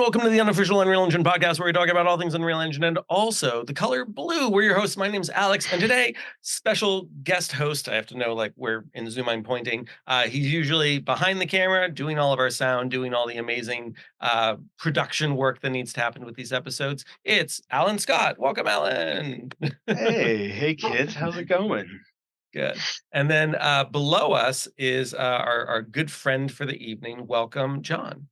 welcome to the unofficial Unreal Engine podcast, where we talk about all things Unreal Engine and also the color blue. We're your hosts. My name's Alex, and today, special guest host. I have to know, like, where in Zoom I'm pointing. He's usually behind the camera, doing all of our sound, doing all the amazing production work that needs to happen with these episodes. It's Alan Scott. Welcome, Alan. Hey kids, how's it going? Good. And then below us is our good friend for the evening. Welcome, John.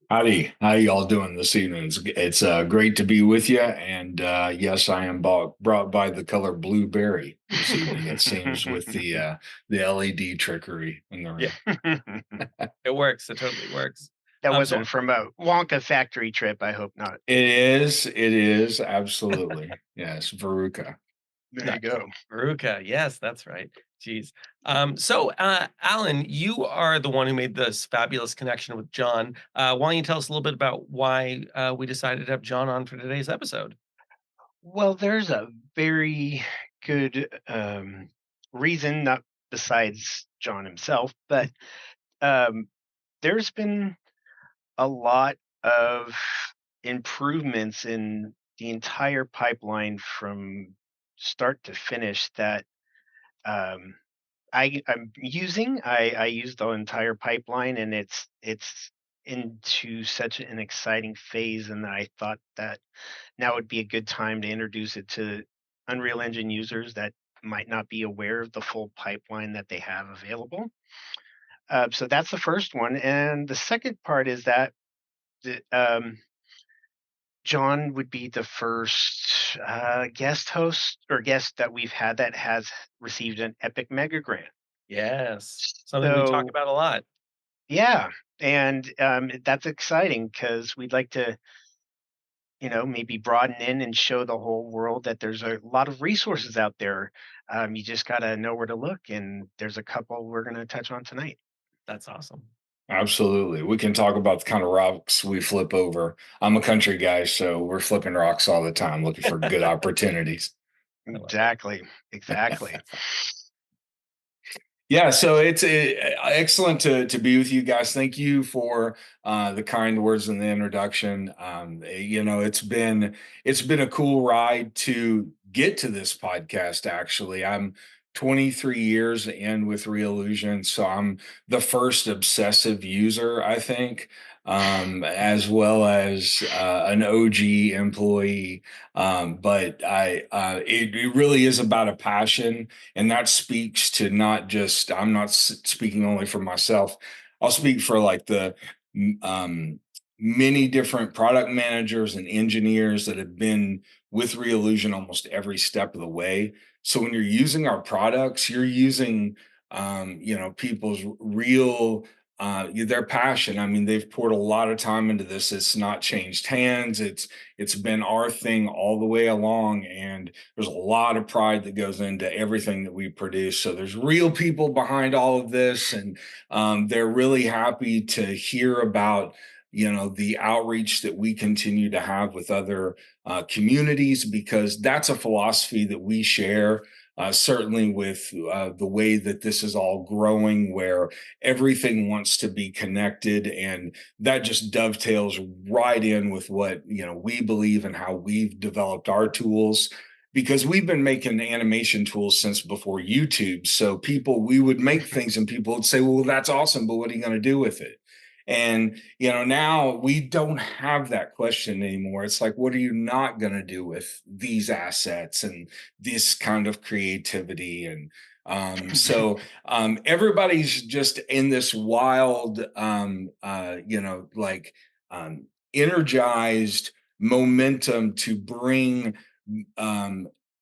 Howdy, how y'all doing this evening? It's great to be with you, and yes, I am brought by the color blueberry this evening. It seems with the LED trickery in the room. Yeah, it works. It totally works. That wasn't from a Wonka factory trip. I hope not. It is absolutely yes, Veruca. There you go, Veruca. Yes, that's right. Jeez. So, Alan, you are the one who made this fabulous connection with John. Why don't you tell us a little bit about why we decided to have John on for today's episode? Well, there's a very good reason, not besides John himself, but there's been a lot of improvements in the entire pipeline from start to finish that I'm using. I use the entire pipeline, and it's into such an exciting phase, and I thought that now would be a good time to introduce it to Unreal Engine users that might not be aware of the full pipeline that they have available. So that's the first one, and the second part is that John would be the first guest host or guest that we've had that has received an Epic Mega Grant. Yes, something we talk about a lot. Yeah, and that's exciting because we'd like to, maybe broaden in and show the whole world that there's a lot of resources out there. You just got to know where to look, and there's a couple we're going to touch on tonight. That's awesome. Absolutely. We can talk about the kind of rocks we flip over. I'm a country guy, so we're flipping rocks all the time, looking for good opportunities. Exactly. Yeah, so it's excellent to be with you guys. Thank you for the kind words in the introduction. It's been a cool ride to get to this podcast. Actually, I'm 23 years in with Reallusion, so I'm the first obsessive user, I think, as well as an OG employee. But it really is about a passion, and that speaks to not just, I'm not speaking only for myself. I'll speak for like the many different product managers and engineers that have been with Reallusion almost every step of the way. So when you're using our products, you're using, people's real, their passion. I mean, they've poured a lot of time into this. It's not changed hands. It's been our thing all the way along, and there's a lot of pride that goes into everything that we produce. So there's real people behind all of this, and they're really happy to hear about the outreach that we continue to have with other communities, because that's a philosophy that we share, certainly with the way that this is all growing, where everything wants to be connected, and that just dovetails right in with what we believe and how we've developed our tools, because we've been making animation tools since before YouTube. So we would make things and people would say, well, that's awesome, but what are you going to do with it? And, now we don't have that question anymore. It's like, what are you not going to do with these assets and this kind of creativity? And so everybody's just in this wild, energized momentum to bring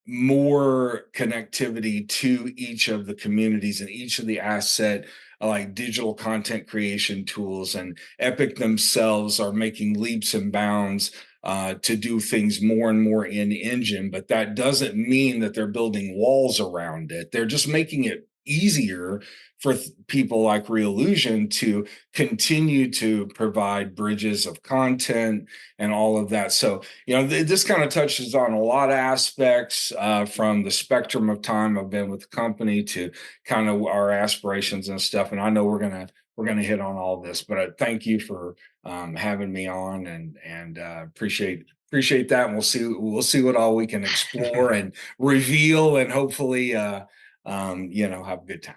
more connectivity to each of the communities and each of the asset, like digital content creation tools. And Epic themselves are making leaps and bounds to do things more and more in engine, but that doesn't mean that they're building walls around it. They're just making it easier for people like Reallusion to continue to provide bridges of content and all of that. So, this kind of touches on a lot of aspects from the spectrum of time I've been with the company to kind of our aspirations and stuff. And I know we're going to to hit on all this. But thank you for having me on, and appreciate that. And we'll see what all we can explore and reveal, and hopefully have a good time.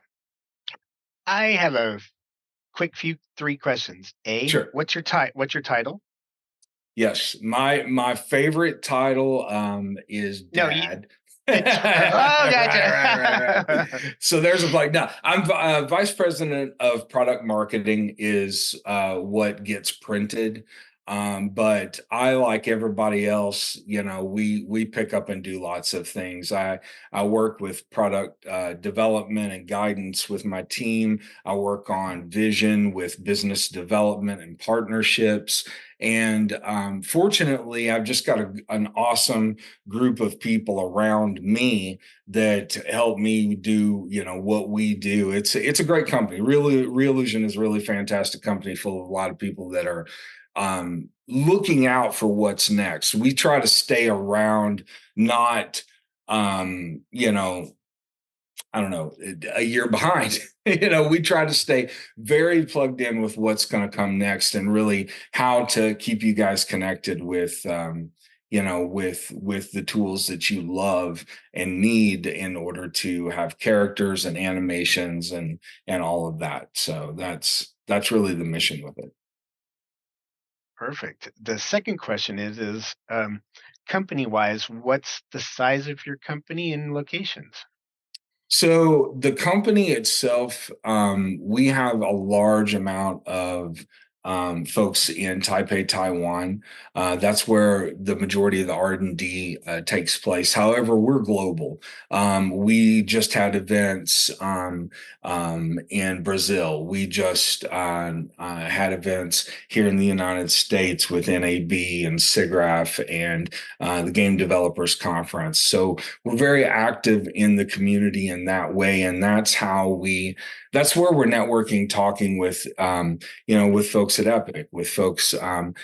I have a quick few three questions. Sure. What's your What's your title? Yes, my favorite title is No, Dad. it's oh, Right. gotcha. So there's a like no, I'm vice president of product marketing is what gets printed. But I, like everybody else, we pick up and do lots of things. I work with product development and guidance with my team. I work on vision with business development and partnerships. And fortunately, I've just got an awesome group of people around me that help me do, what we do. It's a great company. Really, Reallusion is a really fantastic company full of a lot of people that are looking out for what's next. We try to stay around, not I don't know, a year behind. We try to stay very plugged in with what's going to come next, and really how to keep you guys connected with, with the tools that you love and need in order to have characters and animations and all of that. So that's really the mission with it. Perfect. The second question is company wise, what's the size of your company and locations? So the company itself, we have a large amount of folks in Taipei, Taiwan. That's where the majority of the R&D takes place. However, we're global. We just had events in Brazil. We just had events here in the United States with NAB and SIGGRAPH and the Game Developers Conference. So we're very active in the community in that way, and that's where we're networking, talking with with folks at Epic, with folks at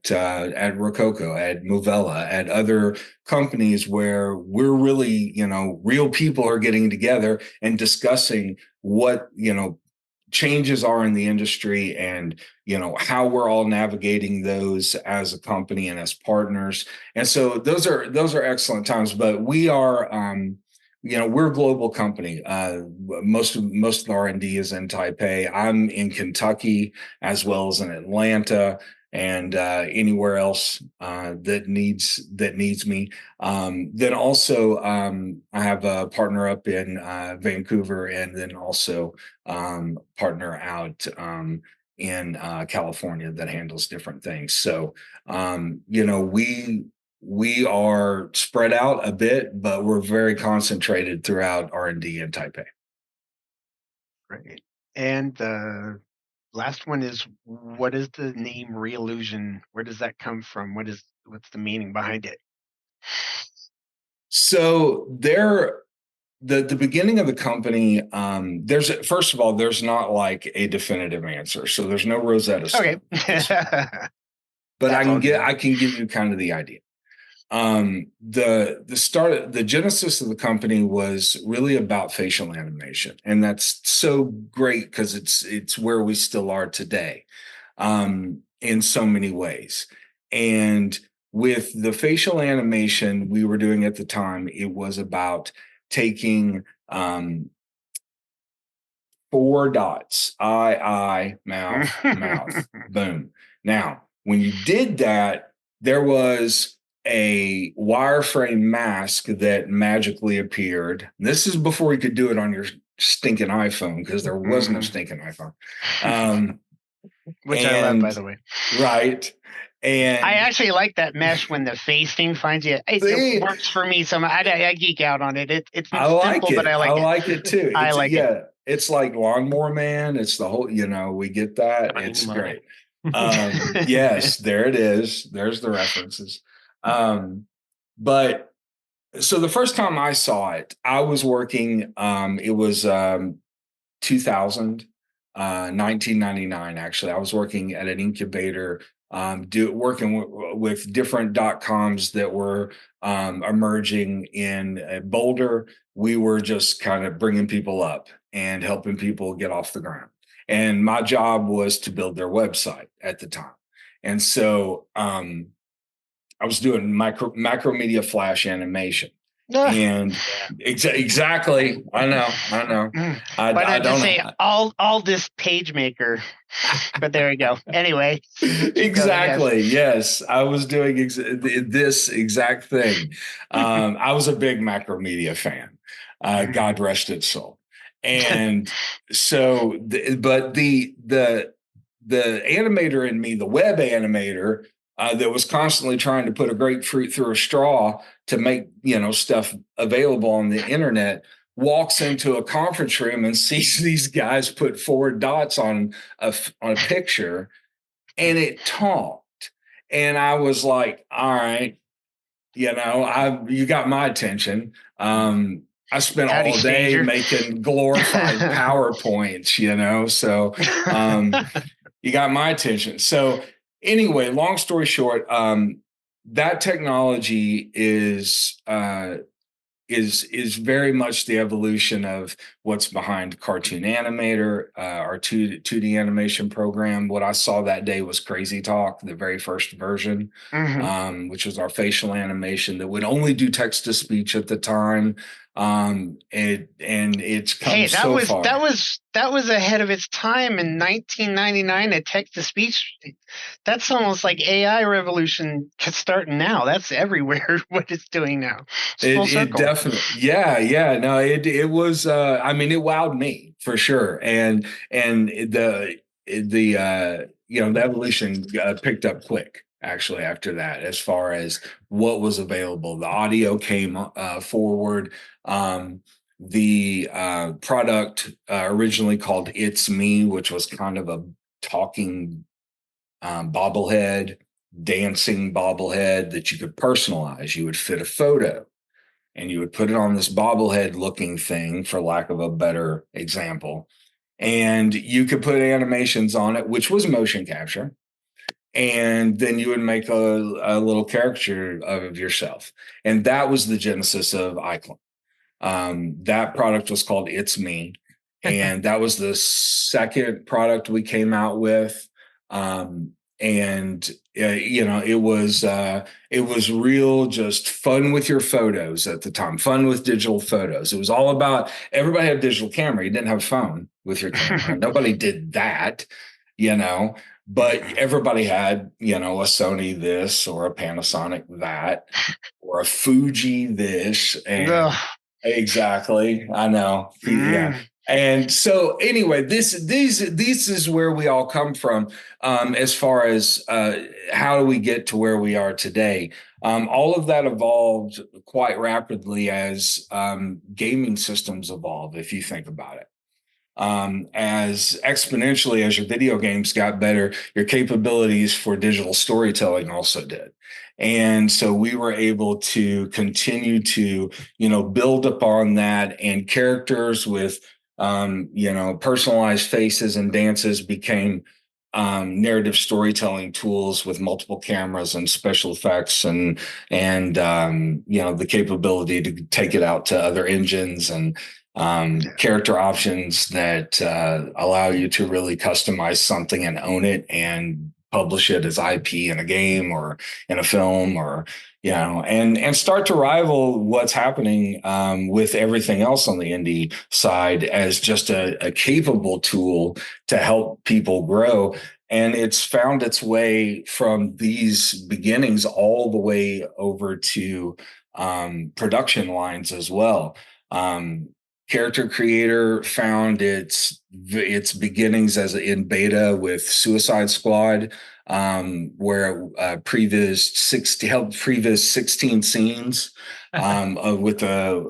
Rococo, at Movella, at other companies, where we're really, real people are getting together and discussing what changes are in the industry, and how we're all navigating those as a company and as partners. And so those are excellent times. But we are we're a global company. Most of the R&D is in Taipei. I'm in Kentucky as well as in Atlanta, and anywhere else that needs me. Then also, I have a partner up in Vancouver, and then also partner out in California that handles different things. So we are spread out a bit, but we're very concentrated throughout R&D in Taipei. Great. And the last one is, what is the name Reallusion? Where does that come from? What's the meaning behind it? So the beginning of the company, first of all, there's not like a definitive answer. So there's no Rosetta Stone. Okay. But I can give you kind of the idea. The genesis of the company was really about facial animation, and that's so great because it's where we still are today, in so many ways. And with the facial animation we were doing at the time, it was about taking 4 dots, eye, mouth, boom. Now, when you did that, there was a wireframe mask that magically appeared. This is before you could do it on your stinking iPhone, because there was no stinking iPhone. Which I love, by the way. Right. And I actually like that mesh when the face thing finds you. It works for me. So I geek out on it. It's simple, but I like it. I like it too. I like it. It's like Lawnmower Man. It's the whole, we get that. It's great. Yes, there it is. There's the references. But so the first time I saw it, I was working, it was 2000, 1999, actually. I was working at an incubator, working with different .coms that were emerging in Boulder. We were just kind of bringing people up and helping people get off the ground. and my job was to build their website at the time. And so I was doing macro media flash animation. And Yeah. exactly, I know. Why I not just don't. say all this page maker? But there you go. Anyway, keep going. Yes. Exactly. Yes, I was doing this exact thing. I was a big Macromedia fan. God rest its soul. And so, but the animator in me, the web animator, that was constantly trying to put a grapefruit through a straw to make stuff available on the internet, walks into a conference room and sees these guys put 4 dots on a picture, and it talked. And I was like, all right, you got my attention. I spent Howdy, all day stranger. making glorified PowerPoints, so you got my attention. So anyway, long story short, that technology is very much the evolution of what's behind Cartoon Animator, our 2D animation program. What I saw that day was Crazy Talk, the very first version, which was our facial animation that would only do text to speech at the time. It's come Hey, so far. that was ahead of its time in 1999. A text to speech. That's almost like AI revolution starting now. That's everywhere. What it's doing now. It's full It circle. definitely, yeah. No, it was. I mean, it wowed me for sure, and the evolution picked up quick actually after that, as far as what was available. The audio came forward. The product originally called It's Me, which was kind of a talking bobblehead, dancing bobblehead that you could personalize. You would fit a photo and you would put it on this bobblehead looking thing, for lack of a better example. And you could put animations on it, which was motion capture. And then you would make a little caricature of yourself. And that was the genesis of iClone. That product was called It's Me. And that was the second product we came out with. And it was real, just fun with your photos at the time, fun with digital photos. It was all about, everybody had a digital camera. You didn't have a phone with your camera. Nobody did that, but everybody had, a Sony this or a Panasonic that or a Fuji this. And exactly, I know. Yeah. And so anyway, this is where we all come from, as far as how do we get to where we are today. All of that evolved quite rapidly as gaming systems evolve, if you think about it. As exponentially as your video games got better, your capabilities for digital storytelling also did. And so we were able to continue to, build upon that, and characters with, personalized faces and dances became narrative storytelling tools with multiple cameras and special effects and the capability to take it out to other engines and character options that allow you to really customize something and own it and publish it as IP in a game or in a film, or and start to rival what's happening with everything else on the indie side as just a capable tool to help people grow. And it's found its way from these beginnings all the way over to production lines as well. Character Creator found its beginnings as in beta with Suicide Squad, where helped previs 16 scenes with the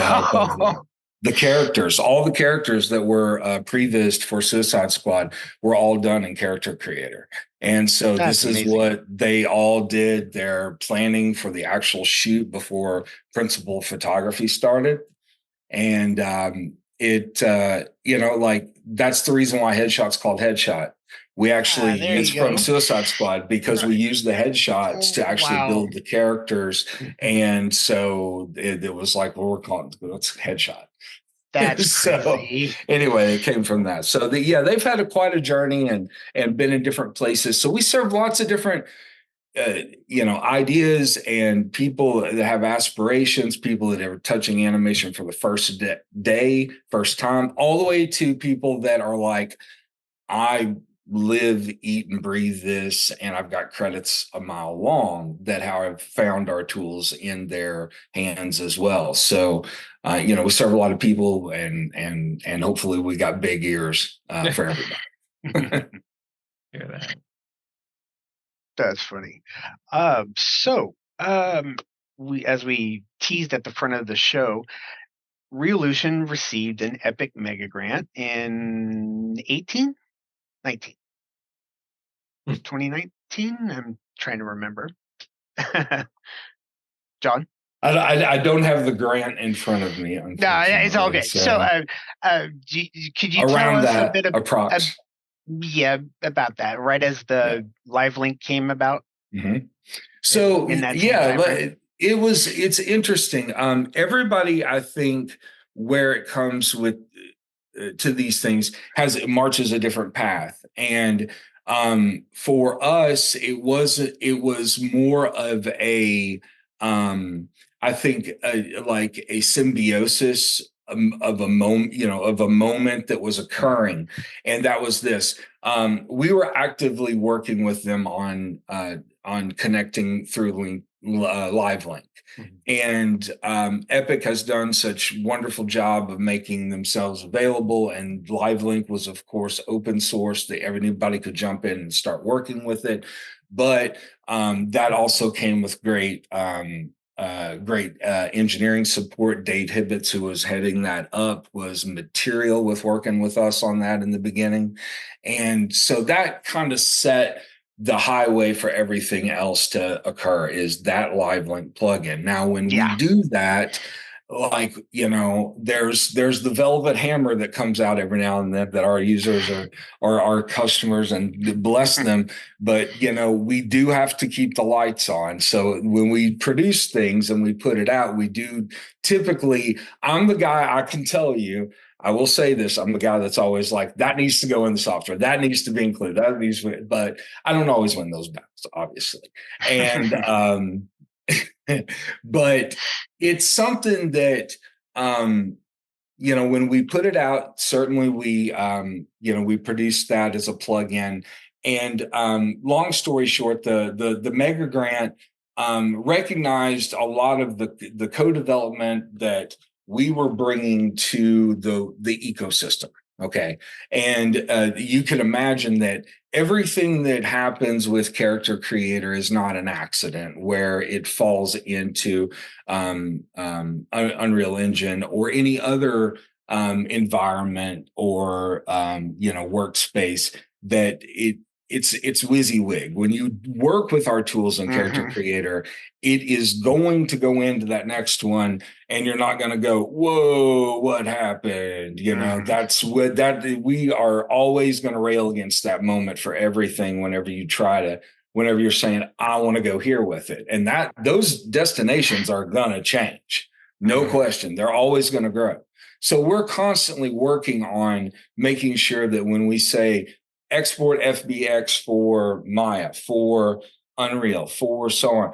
help of the characters. All the characters that were prevised for Suicide Squad were all done in Character Creator. And so That's this is amazing. what they all did. Their planning for the actual shoot before principal photography started. And that's the reason why Headshot's called Headshot. We actually, there it's you go. from Suicide Squad, because we used the headshots to actually build the characters. And so it was like, well, we're calling it, let's Headshot. That's So crazy. anyway, it came from that. So yeah, they've had quite a journey and been in different places. So we serve lots of different ideas and people that have aspirations, people that are touching animation for the first day, first time, all the way to people that are like, I live, eat, and breathe this, and I've got credits a mile long that have found our tools in their hands as well. So, we serve a lot of people, and hopefully we got big ears for everybody. Hear that. That's funny. We, as we teased at the front of the show, Reallusion received an Epic Mega Grant in 19. 2019? I'm trying to remember. John? I don't have the grant in front of me, No, it's all unfortunately. good. So, So could you tell around us a that bit approx. yeah, about that, right as Yeah. the live link came about Mhm. So in that same yeah, time frame? it's interesting. Everybody, I think, where it comes with to these things has marches a different path, and for us it was more of a um I think like a symbiosis of a moment, of a moment that was occurring, and that was this. We were actively working with them on connecting through live link, Mhm. and Epic has done such wonderful job of making themselves available. And LiveLink was, of course, open source that everybody could jump in and start working with it. But that also came with great engineering support. Dave Hibbets, who was heading that up, was material with working with us on that in the beginning. And so that kind of set the highway for everything else to occur, is that live link plugin. Now, when we Yeah. do that, like, there's the velvet hammer that comes out every now and then that our users are our customers, and bless them. But we do have to keep the lights on. So when we produce things and we put it out, we do typically, I'm the guy, I can tell you, I will say this, I'm the guy that's always like, that needs to go in the software, that needs to be included, that needs to be, but I don't always win those battles, obviously. And but it's something that when we put it out, certainly we produced that as a plugin. And long story short, the mega grant recognized a lot of the co-development that we were bringing to the ecosystem. Okay, and you can imagine that everything that happens with Character Creator is not an accident, where it falls into Unreal Engine or any other environment or workspace, that it's WYSIWYG. When you work with our tools in Character Mhm. Creator, it is going to go into that next one, and you're not going to go, whoa, what happened? Mhm. That's what that we are always going to rail against that moment for everything. Whenever you're saying, I want to go here with it, and that those destinations are going to change, no Mhm. question. They're always going to grow. So we're constantly working on making sure that when we say export FBX for Maya, for Unreal, for so on,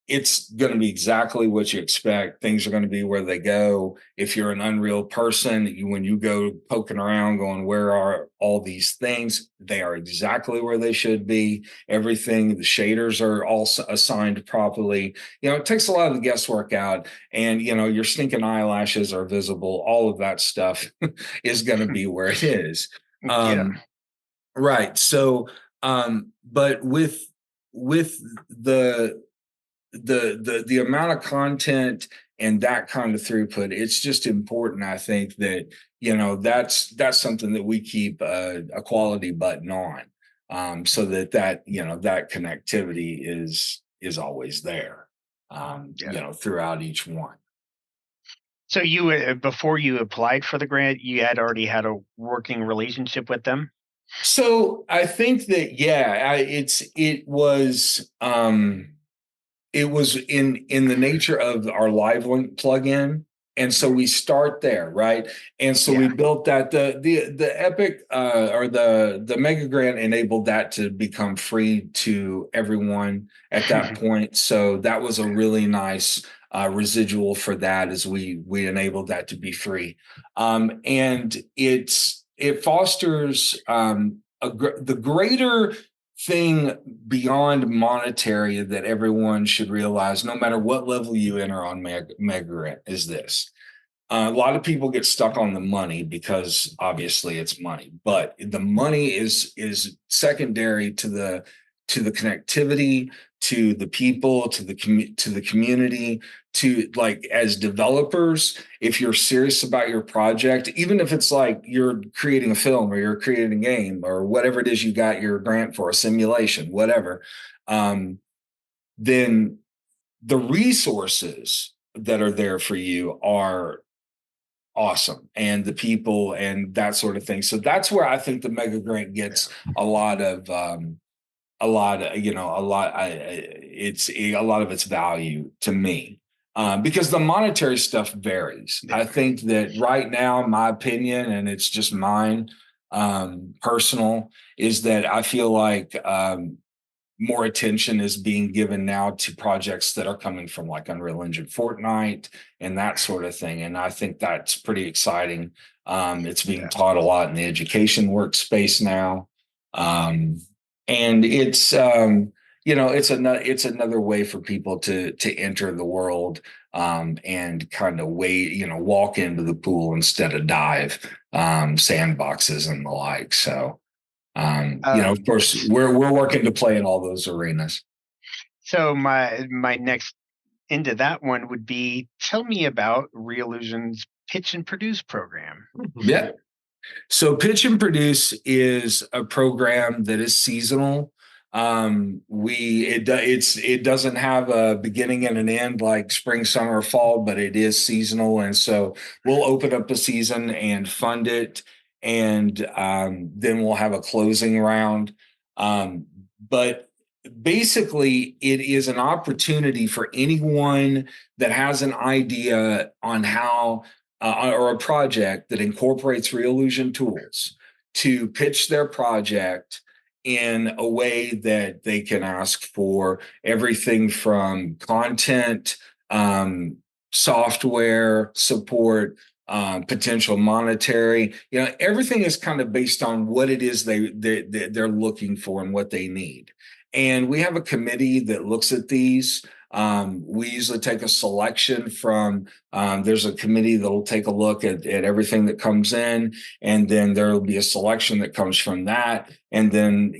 it's going to be exactly what you expect. Things are going to be where they go. If you're an Unreal person, when you go poking around going, where are all these things? They are exactly where they should be. Everything, the shaders are all assigned properly. It takes a lot of the guesswork out, and, your stinking eyelashes are visible. All of that stuff is going to be where it is. Yeah. Right. So, but with the the amount of content and that kind of throughput, it's just important, I think, that that's something that we keep a quality button on, so that connectivity is always there, Yeah. throughout each one. So you, before you applied for the grant, you had already had a working relationship with them? So I think that, yeah, it was in the nature of our LiveLink plugin. And so we start there, right? And so we Yeah. built that. The Epic or the Mega Grant enabled that to become free to everyone at that point. So that was a really nice residual for that, as we enabled that to be free. And it fosters the greater thing beyond monetary that everyone should realize, no matter what level you enter on Mega Grant, is this. A lot of people get stuck on the money because obviously it's money, but the money is secondary to the connectivity, to the people, to the community, to, like, as developers, if you're serious about your project, even if it's like you're creating a film or you're creating a game or whatever it is you got your grant for, a simulation, whatever, then the resources that are there for you are awesome, and the people and that sort of thing. So that's where I think the Mega Grant gets a lot of it's a lot of its value to me, because the monetary stuff varies. Yeah. I think that right now, my opinion, and it's just mine, personal, is that I feel like more attention is being given now to projects that are coming from like Unreal Engine, Fortnite, and that sort of thing. And I think that's pretty exciting. It's being taught a lot in the education workspace now. And it's another way for people to enter the world, and kind of walk into the pool instead of dive, sandboxes and the like. So of course, we're working to play in all those arenas. So my next into that one would be, tell me about Reallusion's Pitch and Produce program. Yeah. So Pitch and Produce is a program that is seasonal. It doesn't have a beginning and an end like spring, summer, or fall, but it is seasonal, and so we'll open up a season and fund it, and then we'll have a closing round. But basically, it is an opportunity for anyone that has an idea on how or a project that incorporates Reallusion tools to pitch their project in a way that they can ask for everything from content, software support, potential monetary. Everything is kind of based on what it is they're looking for and what they need. And we have a committee that looks at these. We usually take a selection from, there's a committee that'll take a look at everything that comes in, and then there will be a selection that comes from that. And then,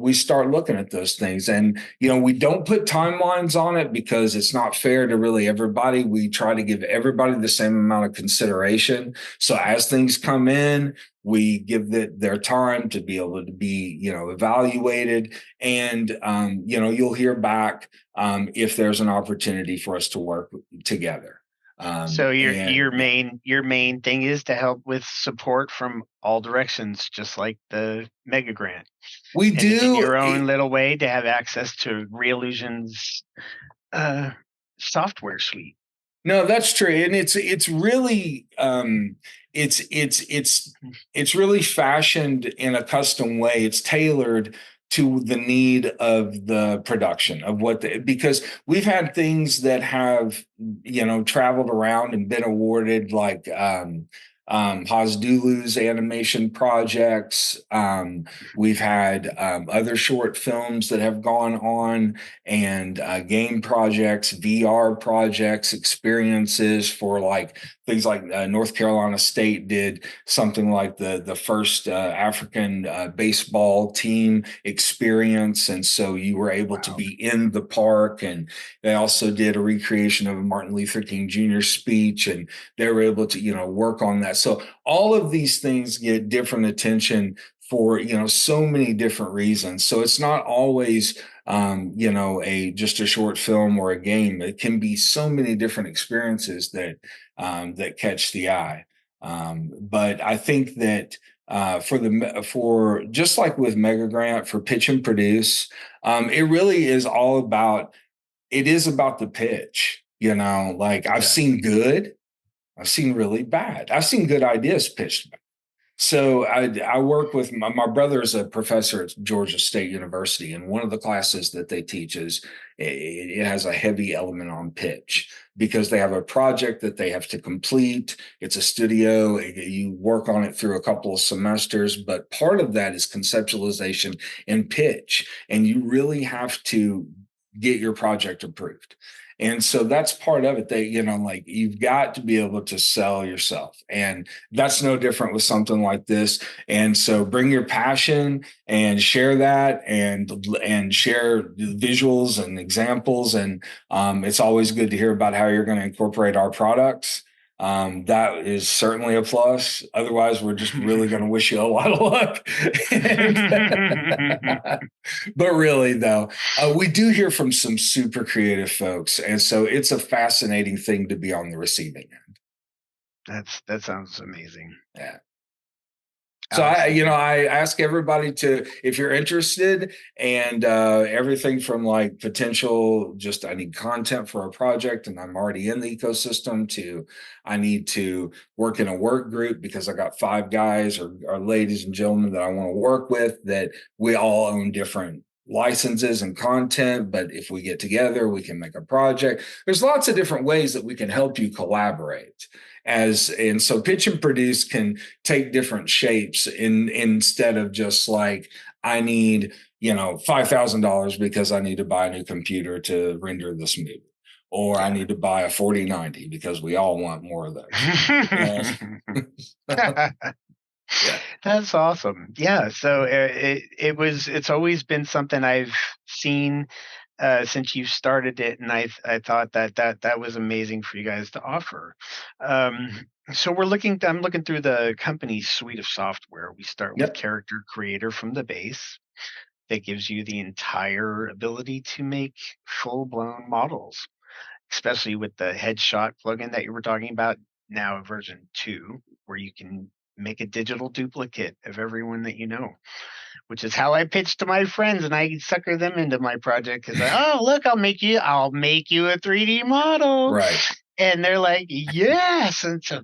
we start looking at those things, and, we don't put timelines on it because it's not fair to really everybody. We try to give everybody the same amount of consideration. So as things come in, we give their time to be able to be, evaluated, and, you'll hear back if there's an opportunity for us to work together. So your main thing is to help with support from all directions, just like the Mega Grant. We and do in your own little way to have access to Reallusion's software suite. No, that's true, and it's really it's really fashioned in a custom way. It's tailored to the need of the production of because we've had things that have traveled around and been awarded, like Hasdulu's animation projects. We've had other short films that have gone on, and game projects, VR projects, experiences for like things like North Carolina State did something like the first African baseball team experience. And so you were able to be in the park, and they also did a recreation of a Martin Luther King Jr. speech, and they were able to, work on that. So all of these things get different attention for, so many different reasons. So it's not always, just a short film or a game. It can be so many different experiences that catch the eye. But I think that for just like with Mega Grant for Pitch and Produce, it really is all about, it is about the pitch. Like I've seen good, I've seen really bad. I've seen good ideas pitched. So I work with my brother is a professor at Georgia State University, and one of the classes that they teach is it has a heavy element on pitch because they have a project that they have to complete. It's a studio. You work on it through a couple of semesters, but part of that is conceptualization and pitch, and you really have to get your project approved. And so that's part of it. That like you've got to be able to sell yourself, and that's no different with something like this. And so bring your passion and share that, and share visuals and examples. And it's always good to hear about how you're going to incorporate our products. That is certainly a plus. Otherwise, we're just really going to wish you a lot of luck. But really, though, we do hear from some super creative folks, and so it's a fascinating thing to be on the receiving end. That sounds amazing. Yeah. So I ask everybody to, if you're interested, and everything from like potential, just I need content for a project and I'm already in the ecosystem, to I need to work in a work group because I got 5 guys or ladies and gentlemen that I want to work with, that we all own different licenses and content, but if we get together, we can make a project. There's lots of different ways that we can help you collaborate. And so pitch and produce can take different shapes instead of just like, I need, $5,000 because I need to buy a new computer to render this movie, or I need to buy a 4090 because we all want more of those. Yeah. That's awesome. Yeah. So it's always been something I've seen since you started it, and I thought that was amazing for you guys to offer. So I'm looking through the company's suite of software. We start with Character Creator from the base that gives you the entire ability to make full-blown models, especially with the headshot plugin that you were talking about, now version 2, where you can make a digital duplicate of everyone that you know, which is how I pitch to my friends, and I sucker them into my project because look, I'll make you a 3D model. Right. And they're like, yes. And so,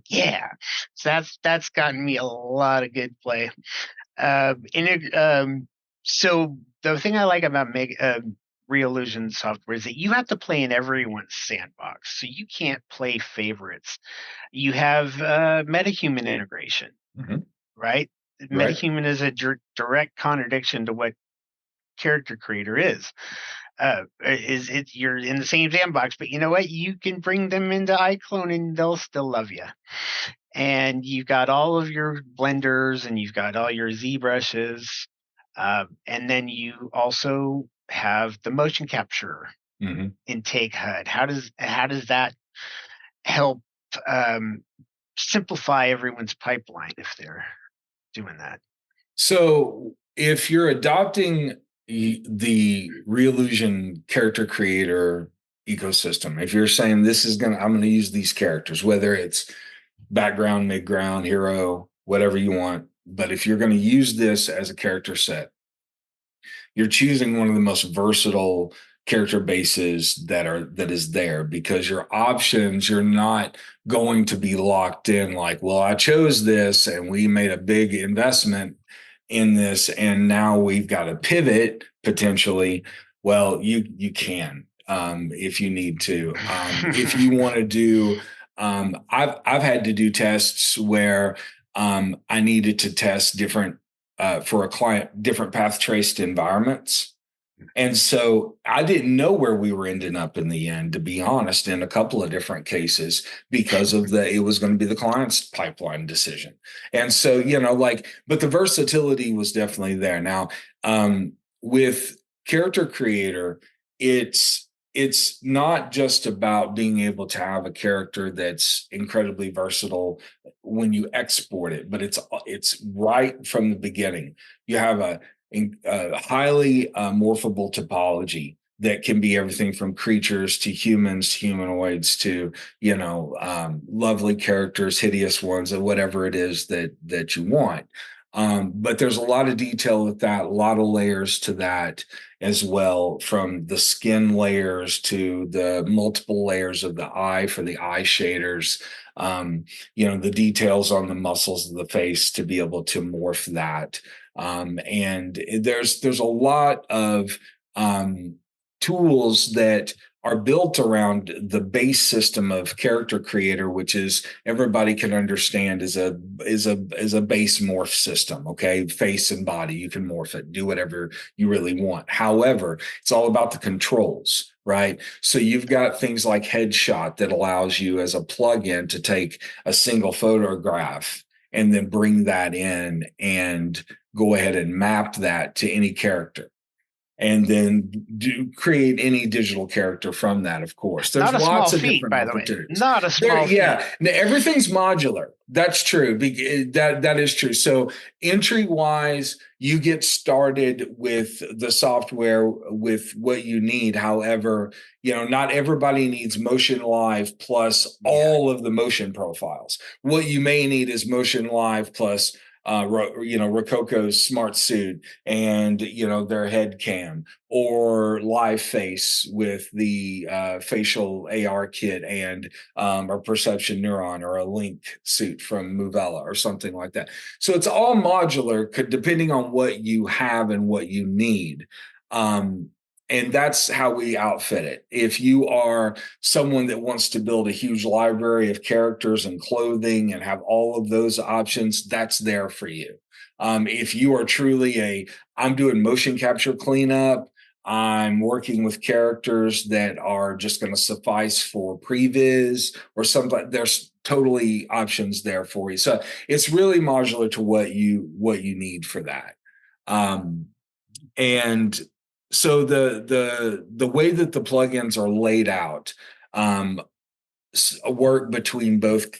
so that's gotten me a lot of good play. So the thing I like about Reallusion software is that you have to play in everyone's sandbox. So you can't play favorites. You have metahuman integration, right? Metahuman is a direct contradiction to what Character Creator is. You're in the same sandbox, but you know what? You can bring them into iClone and they'll still love you. And you've got all of your blenders and you've got all your Z brushes. And then you also have the motion capture intake HUD. How does that help simplify everyone's pipeline if they're doing that? So if you're adopting the Reallusion Character Creator ecosystem, if you're saying I'm going to use these characters, whether it's background, midground, hero, whatever you want, but if you're going to use this as a character set, you're choosing one of the most versatile character bases that is there, because your options, you're not going to be locked in like, well, I chose this and we made a big investment in this and now we've got to pivot potentially. Well, you can, if you need to, if you want to do, I've had to do tests where I needed to test different for a client, different path traced environments. And so I didn't know where we were ending up in the end, to be honest, in a couple of different cases, because of it was going to be the client's pipeline decision. And so, but the versatility was definitely there. Now, with Character Creator, it's not just about being able to have a character that's incredibly versatile when you export it, but it's right from the beginning. You have a highly morphable topology that can be everything from creatures to humans, to humanoids, to lovely characters, hideous ones, and whatever it is that you want. But there's a lot of detail with that, a lot of layers to that as well, from the skin layers to the multiple layers of the eye for the eye shaders, the details on the muscles of the face to be able to morph that. And there's a lot of tools that are built around the base system of character creator, which is everybody can understand is a base morph system. Okay, face and body, you can morph it, do whatever you really want. However, it's all about the controls, right? So you've got things like headshot that allows you as a plugin to take a single photograph and then bring that in and go ahead and map that to any character, and then create any digital character from that. Of course, there's Not a small lots of feat, different by the way. opportunities Not a there. small Yeah, feat. everything's modular. That's true. That is true. So entry wise, you get started with the software with what you need. However, not everybody needs Motion Live plus Yeah. all of the motion profiles. What you may need is Motion Live plus Rococo's smart suit and their head cam, or live face with the facial AR kit and a perception neuron, or a link suit from Movella or something like that. So it's all modular depending on what you have and what you need. And that's how we outfit it. If you are someone that wants to build a huge library of characters and clothing and have all of those options, that's there for you. If you are truly I'm doing motion capture cleanup, I'm working with characters that are just going to suffice for previs or something, there's totally options there for you. So it's really modular to what you need for that. And so the way that the plugins are laid out work between both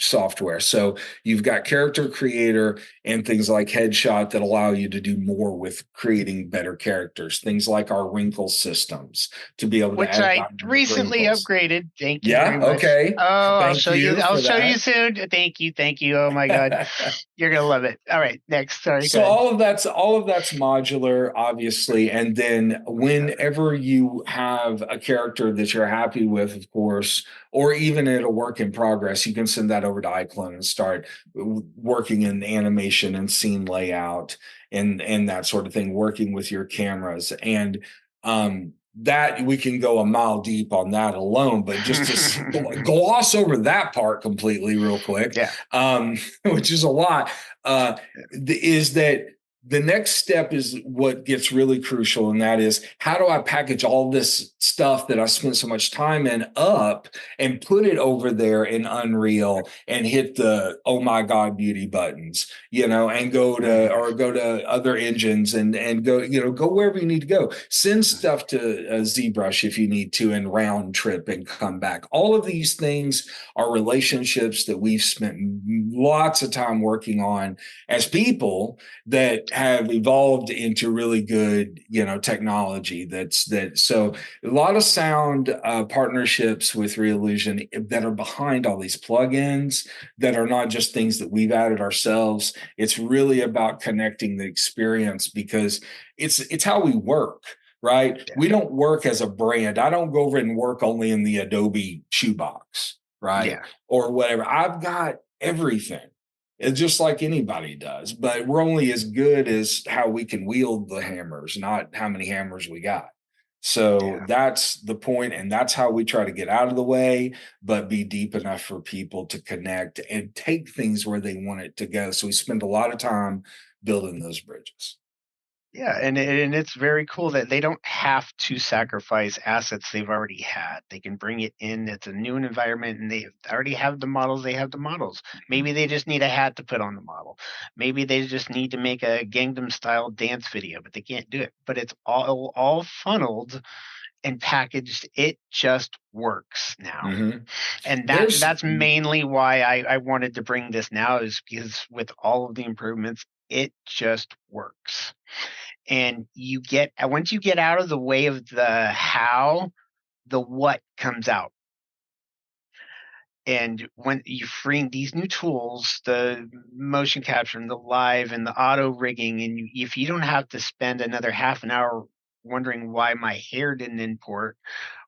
software. So you've got character creator and things like headshot that allow you to do more with creating better characters. Things like our wrinkle systems to be able to Which add I dynamic recently wrinkles. upgraded. Thank you very Yeah. much. Okay. Oh, I'll Thank show you. you I'll for show you that. soon. Thank you. Thank you. Oh my God. You're gonna love it. All right, next. Sorry, go So ahead. all of that's modular, obviously. And then whenever you have a character that you're happy with, of course, or even at a work in progress, you can send that over to iClone and start working in animation and scene layout and that sort of thing, working with your cameras. And that we can go a mile deep on that alone, but just to gloss over that part completely real quick, Yeah. which is a lot, is that the next step is what gets really crucial, and that is, how do I package all this stuff that I spent so much time in up and put it over there in Unreal and hit the oh my god beauty buttons, and go to other engines and go wherever you need to go. Send stuff to ZBrush if you need to, and round trip and come back. All of these things are relationships that we've spent lots of time working on as people that have evolved into really good, technology. So a lot of sound partnerships with Reallusion that are behind all these plugins that are not just things that we've added ourselves. It's really about connecting the experience, because it's how we work. Right. Yeah. We don't work as a brand. I don't go over and work only in the Adobe shoebox, right? Yeah. Or whatever. I've got everything. It's just like anybody does, but we're only as good as how we can wield the hammers, not how many hammers we got. So that's the point, and that's how we try to get out of the way, but be deep enough for people to connect and take things where they want it to go. So we spend a lot of time building those bridges. Yeah, and it's very cool that they don't have to sacrifice assets they've already had. They can bring it in. It's a new environment, and they already have the models. They have the models. Maybe they just need a hat to put on the model. Maybe they just need to make a Gangnam style dance video, but they can't do it. But it's all funneled and packaged. It just works now. Mm-hmm. And There's that's mainly why I wanted to bring this now, is because with all of the improvements, it just works. And once you get out of the way of the how, the what comes out. And when you bring these new tools, the motion capture and the live and the auto rigging, and if you don't have to spend another half an hour wondering why my hair didn't import,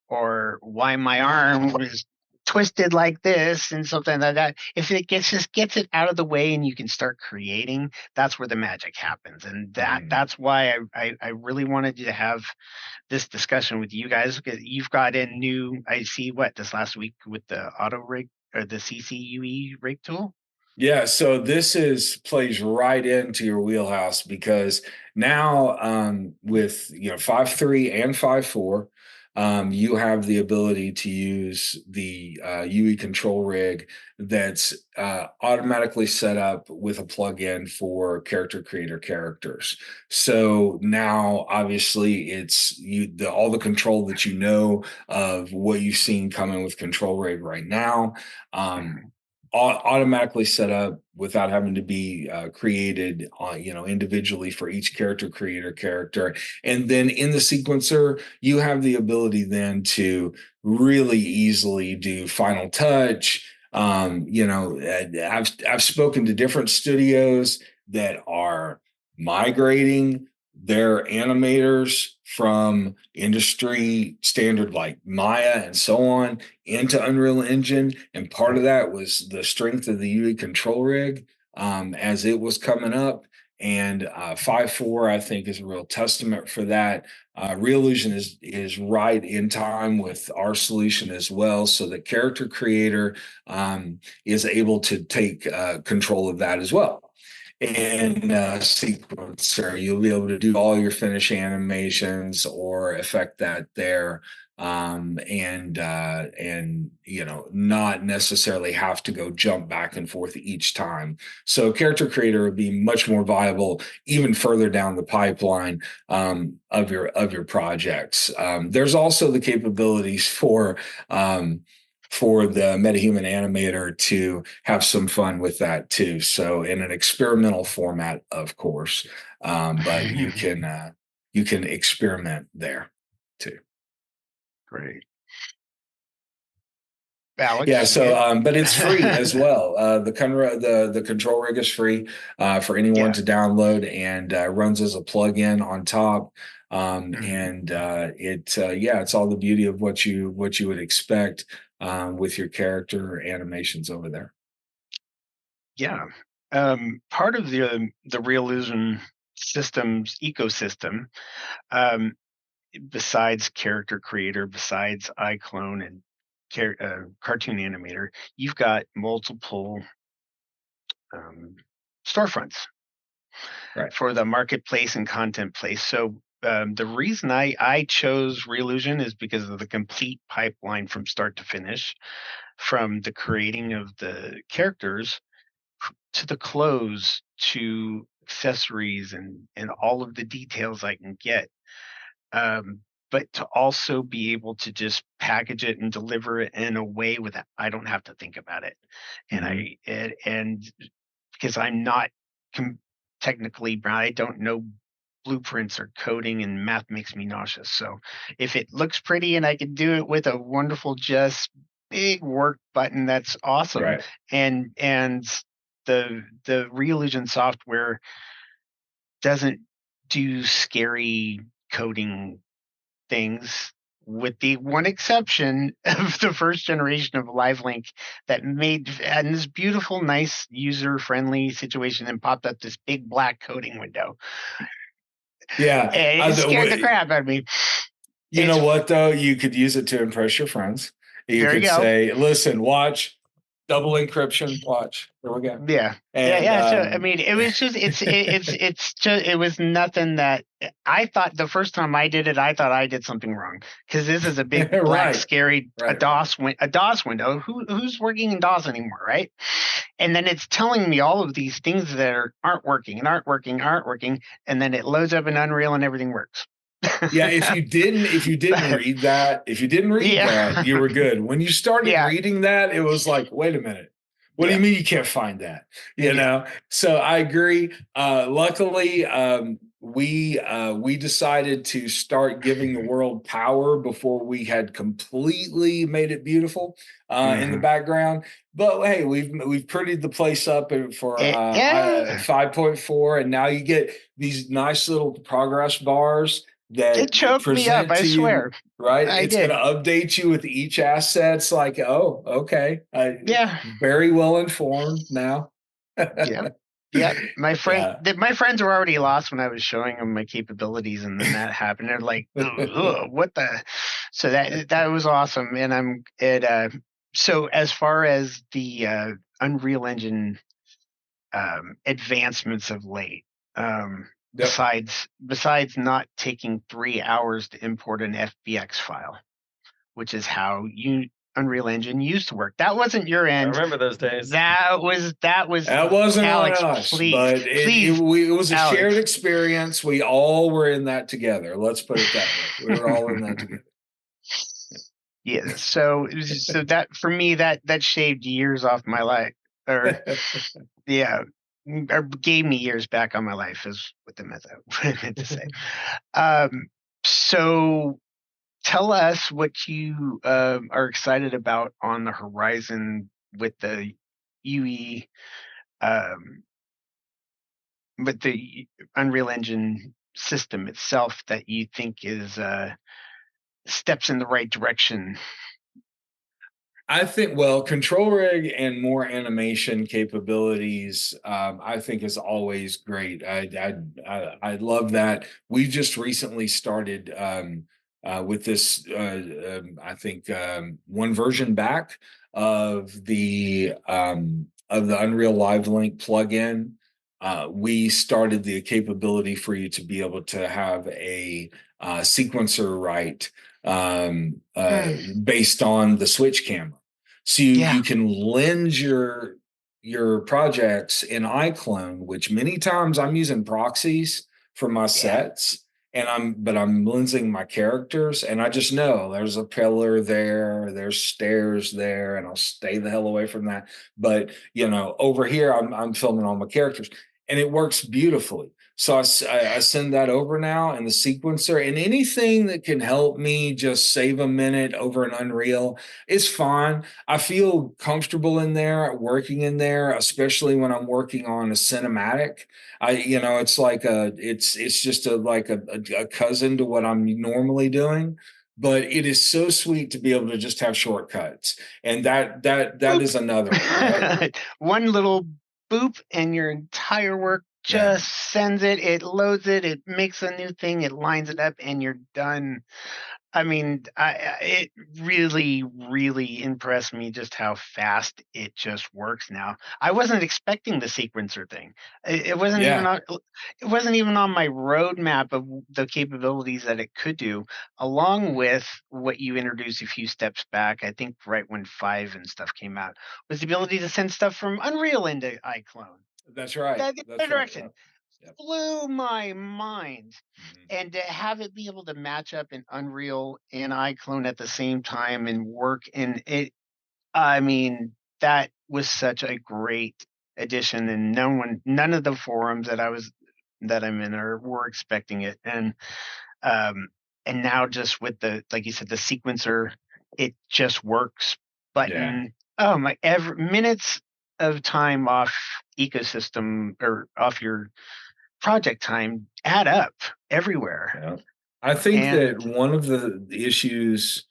or why my arm was twisted like this and something like that, if it gets it out of the way and you can start creating, that's where the magic happens. And that's why I really wanted you to have this discussion with you guys. You've got in new, I see, what, this last week with the auto rig or the CCUE rig tool. Yeah, so this is plays right into your wheelhouse because now with 5.3 and 5.4, you have the ability to use the UE control rig that's automatically set up with a plugin for character creator characters. So now, obviously, it's all the control that you know of what you've seen coming with control rig right now. Automatically set up without having to be created individually for each character creator character. And then in the sequencer, you have the ability then to really easily do final touch. I've spoken to different studios that are migrating their animators from industry standard like Maya and so on into Unreal Engine. And part of that was the strength of the UE control rig as it was coming up. And 5.4, I think, is a real testament for that. Reallusion is right in time with our solution as well, so the character creator is able to take control of that as well. And sequencer, you'll be able to do all your finish animations or affect that there, and not necessarily have to go jump back and forth each time. So character creator would be much more viable even further down the pipeline of your projects. There's also the capabilities for the MetaHuman animator to have some fun with that too. So in an experimental format, of course, but you can experiment there too. Great. Alex, Yeah. So, but it's free as well. The control rig is free for anyone yeah. to download and runs as a plugin on top. It's all the beauty of what you would expect with your character animations over there. Yeah. Part of the Reallusion systems ecosystem, besides character creator, besides iClone and cartoon animator, you've got multiple storefronts Right. for the marketplace and content place. So the reason I chose Reallusion is because of the complete pipeline from start to finish, from the creating of the characters to the clothes to accessories and all of the details I can get. But to also be able to just package it and deliver it in a way that I don't have to think about it. And because I'm not technically, I don't know blueprints or coding, and math makes me nauseous. So if it looks pretty and I can do it with a wonderful, just big work button, that's awesome. Right. And the Reallusion software doesn't do scary coding things, with the one exception of the first generation of LiveLink that made this beautiful, nice, user-friendly situation and popped up this big black coding window. Yeah. And it scared the crap out of me. You know what, though? You could use it to impress your friends. You There you could go. say, listen, watch double encryption. Watch. There we go. Yeah. And So I mean, it was just it was nothing that I thought the first time I did it. I thought I did something wrong, because this is a big black Right. scary Right. a DOS window. Who's working in DOS anymore, right? And then it's telling me all of these things that aren't working, and then it loads up in Unreal and everything works. Yeah, if you didn't read that, you were good. When you started Yeah. reading that, it was like, wait a minute. What do you mean you can't find that? You Yeah. know? So I agree. Luckily, we decided to start giving the world power before we had completely made it beautiful in the Mhm. background. But hey, we've prettied the place up for Yeah, 5.4, and now you get these nice little progress bars it that choked me up, present I to you. swear. Right, I it's going to did. update you with each asset. It's like, oh, okay, Yeah. very well informed now. Yep. Yep. Yeah. My friends were already lost when I was showing them my capabilities, and then that happened. They're like, "Ugh, ugh, what the?" So that was awesome, and I'm it. So as far as the Unreal Engine advancements of late, Yep. besides not taking 3 hours to import an FBX file, which is how Unreal Engine used to work. That wasn't your I end. remember those days. That was That wasn't on Alex, us, please, but please, it was a shared Alex. experience. We all were in that together. Let's put it that way. We were all in that together. Yeah, so that for me that shaved years off my life, or yeah, or gave me years back on my life is what I meant to say. Um, so tell us what you are excited about on the horizon with the UE, um, with the Unreal Engine system itself that you think is steps in the right direction. I think, well, control rig and more animation capabilities, I think is always great. I love that. We just recently started with this. I think one version back of the Unreal Live Link plugin. We started the capability for you to be able to have a sequencer write Mm, based on the switch camera. So you yeah, can lens your projects in iClone, which many times I'm using proxies for my yeah. sets, and I'm lensing my characters, and I just know there's a pillar there, there's stairs there, and I'll stay the hell away from that. But over here I'm filming all my characters, and it works beautifully. So I send that over now and the sequencer, and anything that can help me just save a minute over an Unreal is fine. I feel comfortable in there, working in there, especially when I'm working on a cinematic. It's like it's just a cousin to what I'm normally doing. But it is so sweet to be able to just have shortcuts, and that Boop. is another one, right? One little boop, and your entire work Yeah, just sends it. It loads it. It makes a new thing. It lines it up, and you're done. I mean, it really, really impressed me just how fast it just works now. I wasn't expecting the sequencer thing. It wasn't even yeah, on. It wasn't even on my roadmap of the capabilities that it could do. Along with what you introduced a few steps back, I think right when 5 and stuff came out, was the ability to send stuff from Unreal into iClone. that's right. That the That's other right. direction Yep. Yep. blew my mind. Mhm. And to have it be able to match up in Unreal and iClone at the same time and work in it, I mean, that was such a great addition, and none of the forums that I'm in were expecting it. Um, and now just with the, like you said, the sequencer, it just works. Yeah. Button. Oh my! Every minutes of time off ecosystem or off your project time add up everywhere. Yeah. I think And that one of the issues,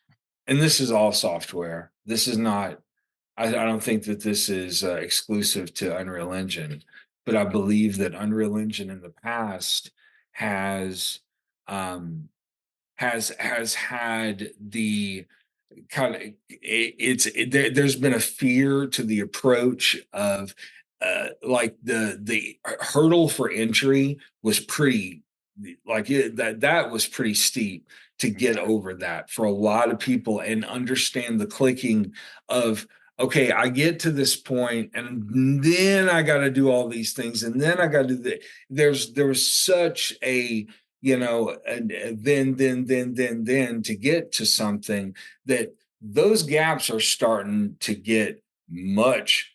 and this is all software, this is not, I don't think that this is exclusive to Unreal Engine, but I believe that Unreal Engine in the past has um, has had the kind of there's been a fear to the approach of like the hurdle for entry was pretty that was pretty steep to get over that for a lot of people and understand the clicking of, okay, I get to this point and then I got to do all these things and then I got to do there was such a and then to get to something that those gaps are starting to get much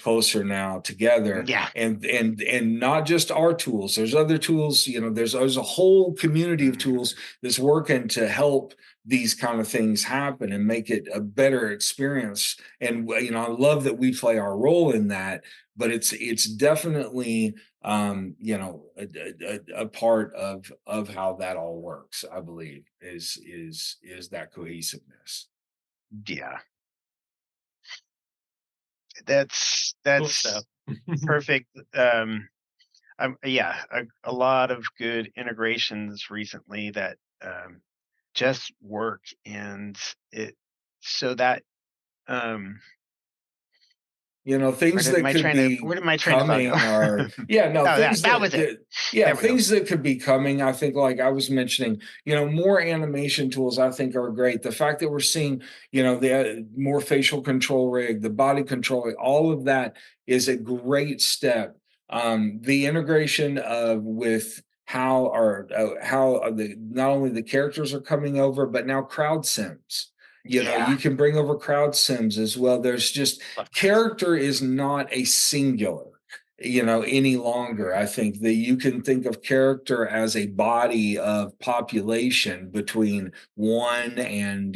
closer now together, Yeah. and not just our tools. There's other tools, there's a whole community of Mhm. tools that's working to help these kind of things happen and make it a better experience. And I love that we play our role in that, but it's definitely a part of how that all works. I believe is that cohesiveness. Yeah. Cool stuff. That's perfect. Yeah, a lot of good integrations recently that just work, and it so that um where Things did that my could train of be where did my train of thought go? coming are, yeah, no, Oh, things that was it. yeah, There we go. things that could be coming. I think, like I was mentioning, more animation tools I think are great. The fact that we're seeing, the more facial control rig, the body control, all of that is a great step. The integration of with how the not only the characters are coming over, but now crowd sims. Yeah. You can bring over crowd sims as well. There's just Love crowds. character is not a singular, any longer. I think that you can think of character as a body of population between one and,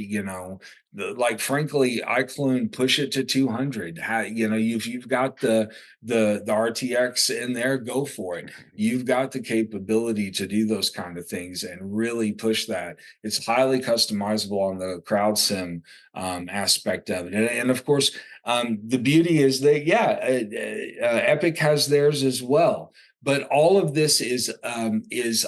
like frankly, iClone push it to 200. You've got the RTX in there, go for it. You've got the capability to do those kind of things and really push that. It's highly customizable on the crowd sim aspect of it, and of course, the beauty is that, yeah, Epic has theirs as well. But all of this is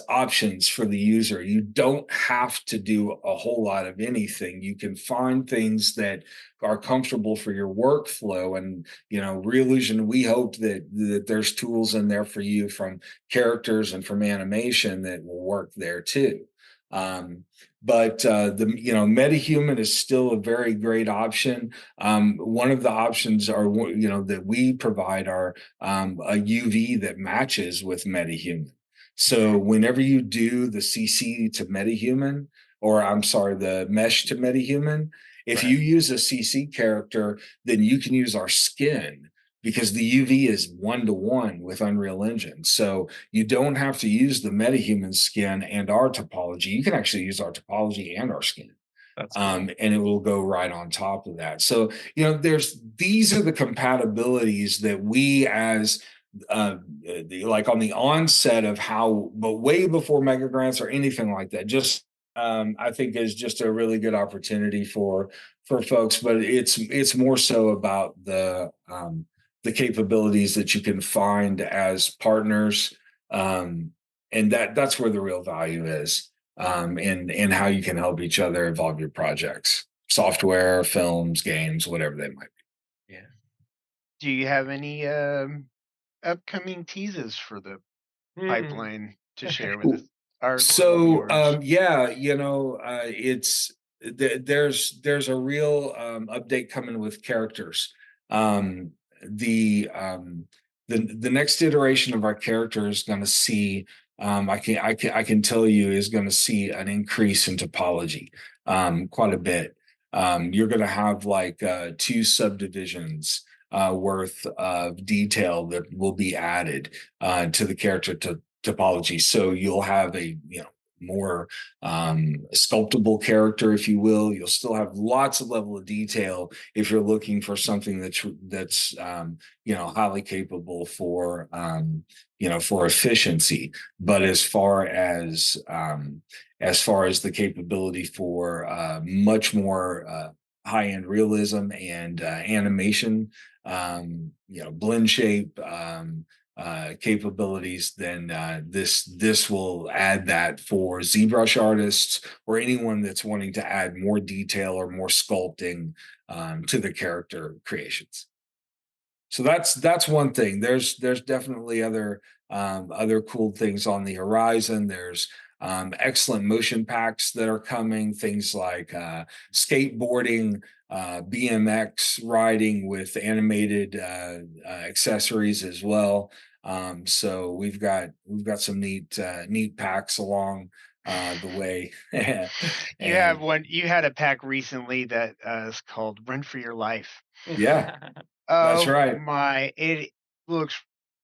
options for the user. You don't have to do a whole lot of anything. You can find things that are comfortable for your workflow. And Reallusion, we hope that there's tools in there for you, from characters and from animation, that will work there too. Um, but the MetaHuman is still a very great option. One of the options are, that we provide are a UV that matches with MetaHuman. So whenever you do the CC to MetaHuman, or I'm sorry, the mesh to MetaHuman, if Right. you use a CC character, then you can use our skin, because the UV is 1-to-1 with Unreal Engine. So you don't have to use the MetaHuman skin and our topology. You can actually use our topology and our skin, That's cool. and it will go right on top of that. So these are the compatibilities that we, as like on the onset of how, but way before mega grants or anything like that, just I think is just a really good opportunity for folks. But it's more so about the capabilities that you can find as partners, and that's where the real value is, and how you can help each other evolve your projects, software, films, games, whatever they might Yeah. Do you have any upcoming teases for the Mm. pipeline to share with be. our loyal So viewers? yeah, it's there's a real update coming with characters. Um, the the next iteration of our character is going to see, I can tell you, is going to see an increase in topology, quite a bit. You're going to have like two subdivisions worth of detail that will be added to the character topology. So you'll have a more sculptable character, if you will. You'll still have lots of level of detail if you're looking for something that's highly capable for for efficiency. But as far as the capability for much more high end realism and animation, blend shape, capabilities, then this will add that for ZBrush artists or anyone that's wanting to add more detail or more sculpting to the character creations. So that's one thing. There's definitely other cool things on the horizon. There's excellent motion packs that are coming. Things like skateboarding, BMX riding with animated accessories as well. So we've got some neat packs along the way. And You had a pack recently that is called Run for Your Life. yeah, That's Oh right. my, it looks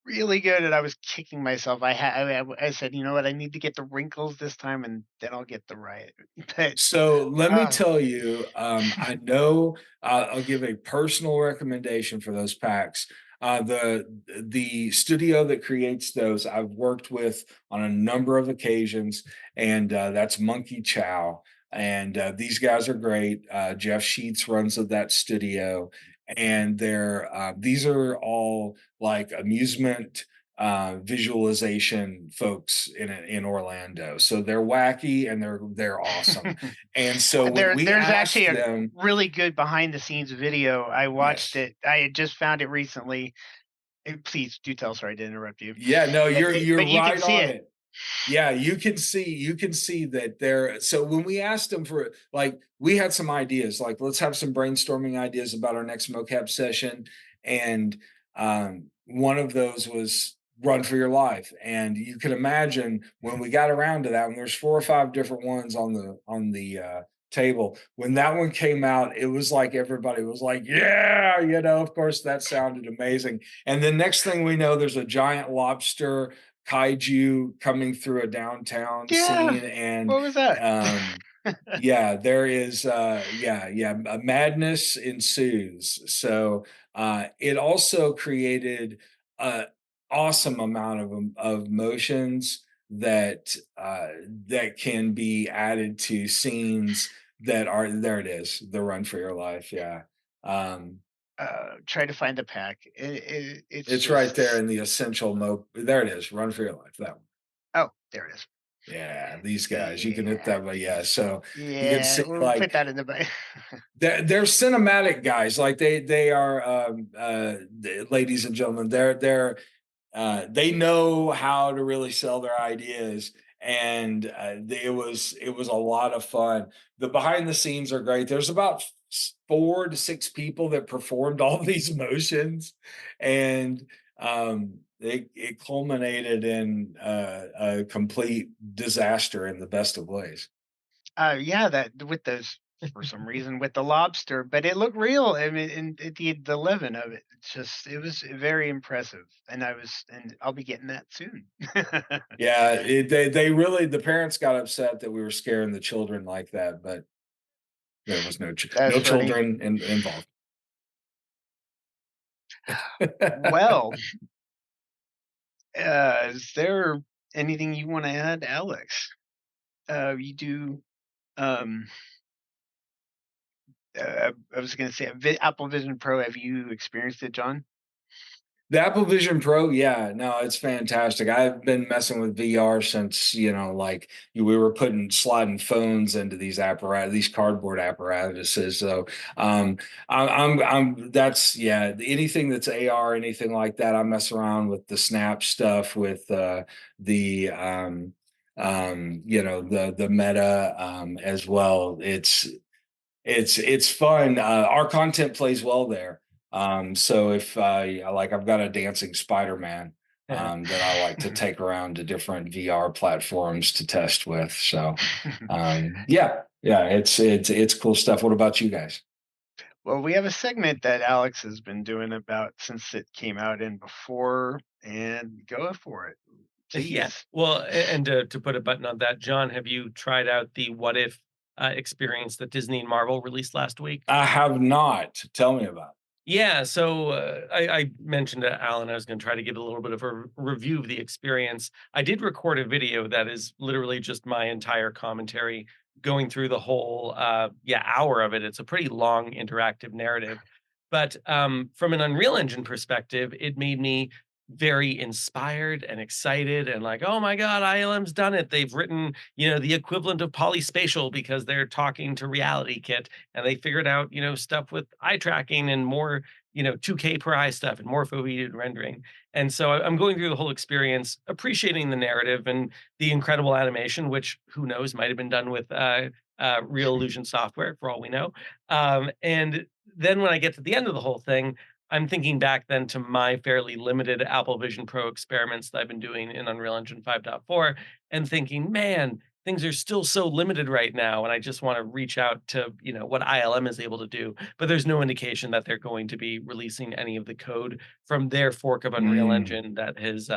really good, and I was kicking myself. I said, "You know what? I need to get the wrinkles this time, and then I'll get the right." But, So let me uh tell you, I know I'll give a personal recommendation for those packs. The studio that creates those, I've worked with on a number of occasions, and that's Monkey Chow. And these guys are great. Jeff Sheets runs of that studio, and these are all like amusement visualization folks in Orlando. So they're wacky and they're awesome. And so when we there's actually asked a them, really good behind the scenes video. I watched yes, it. I had just found it recently. Please do tell. Sorry to interrupt you. yeah, no, you're But you can right see on it. it. Yeah, you can see that there. So when we asked them for like we had some ideas, like let's have some brainstorming ideas about our next mocap session. And one of those was run for your life. And you can imagine when we got around to that, and there's 4 or 5 different ones on the table. When that one came out, it was like everybody was like, yeah, of course that sounded amazing. And the next thing we know, there's a giant lobster kaiju coming through a downtown Yeah. scene. And What was that? um yeah, there is a madness ensues. So it also created a awesome amount of motions that that can be added to scenes that are there. It is the run for your life. Yeah. um Try to find the pack. It's it's right there just in the essential there it is, run for your life, that one. oh, there it is. Yeah, these guys, you can hit Yeah. that, but yeah, so you can Yeah, see we'll like put that in the back. they're cinematic guys, like they are ladies and gentlemen, they know how to really sell their ideas. And it was a lot of fun. The behind the scenes are great. There's about 4 to 6 people that performed all these motions. And it culminated in a complete disaster in the best of ways. Yeah, that with those for some reason with the lobster, but it looked real. I mean, and the living of it, it was very impressive. And I'll be getting that soon. Yeah, they really, the parents got upset that we were scaring the children like that, but there was That's no funny. children involved. Well, is there anything you want to add, Alex? You do. Um, I was going to say Apple Vision Pro. Have you experienced it, John? The Apple Vision Pro, yeah, no, it's fantastic. I've been messing with VR since, like we were sliding phones into these cardboard apparatuses. So that's yeah, anything that's AR, anything like that. I mess around with the Snap stuff, with the the Meta as well. It's fun. Our content plays well there. So if like I've got a dancing Spider-Man that I like to take around to different VR platforms to test with. So yeah, it's cool stuff. What about you guys? Well, we have a segment that Alex has been doing about since it came out and before, and go for it, Yeah. please. Well, and to put a button on that, John, have you tried out the What If experience that Disney and Marvel released last week? I have not. Tell me about Yeah, so I mentioned to Alan I was going to try to give a little bit of a review of the experience. I did record a video that is literally just my entire commentary going through the whole hour of it. It's a pretty long interactive narrative, but from an Unreal Engine perspective, it made me very inspired and excited and like, oh my god, ILM's done it. They've written the equivalent of polyspatial because they're talking to Reality Kit, and they figured out stuff with eye tracking and more 2K per eye stuff and more foveated rendering. And so I'm going through the whole experience, appreciating the narrative and the incredible animation, which who knows might have been done with Reallusion software for all we know. And then when I get to the end of the whole thing, I'm thinking back then to my fairly limited Apple Vision Pro experiments that I've been doing in Unreal Engine 5.4 and thinking, man, things are still so limited right now, and I just want to reach out to, what ILM is able to do. But there's no indication that they're going to be releasing any of the code from their fork of Unreal Mm. Engine that has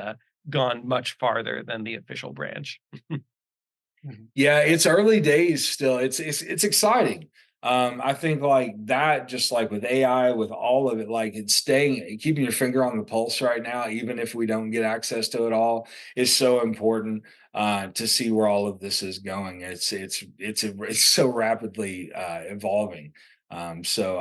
gone much farther than the official branch. Mhm. Yeah, it's early days still. It's exciting. I think like that, just like with AI, with all of it, like it's staying, keeping your finger on the pulse right now, even if we don't get access to it all, is so important to see where all of this is going. It's so rapidly evolving. So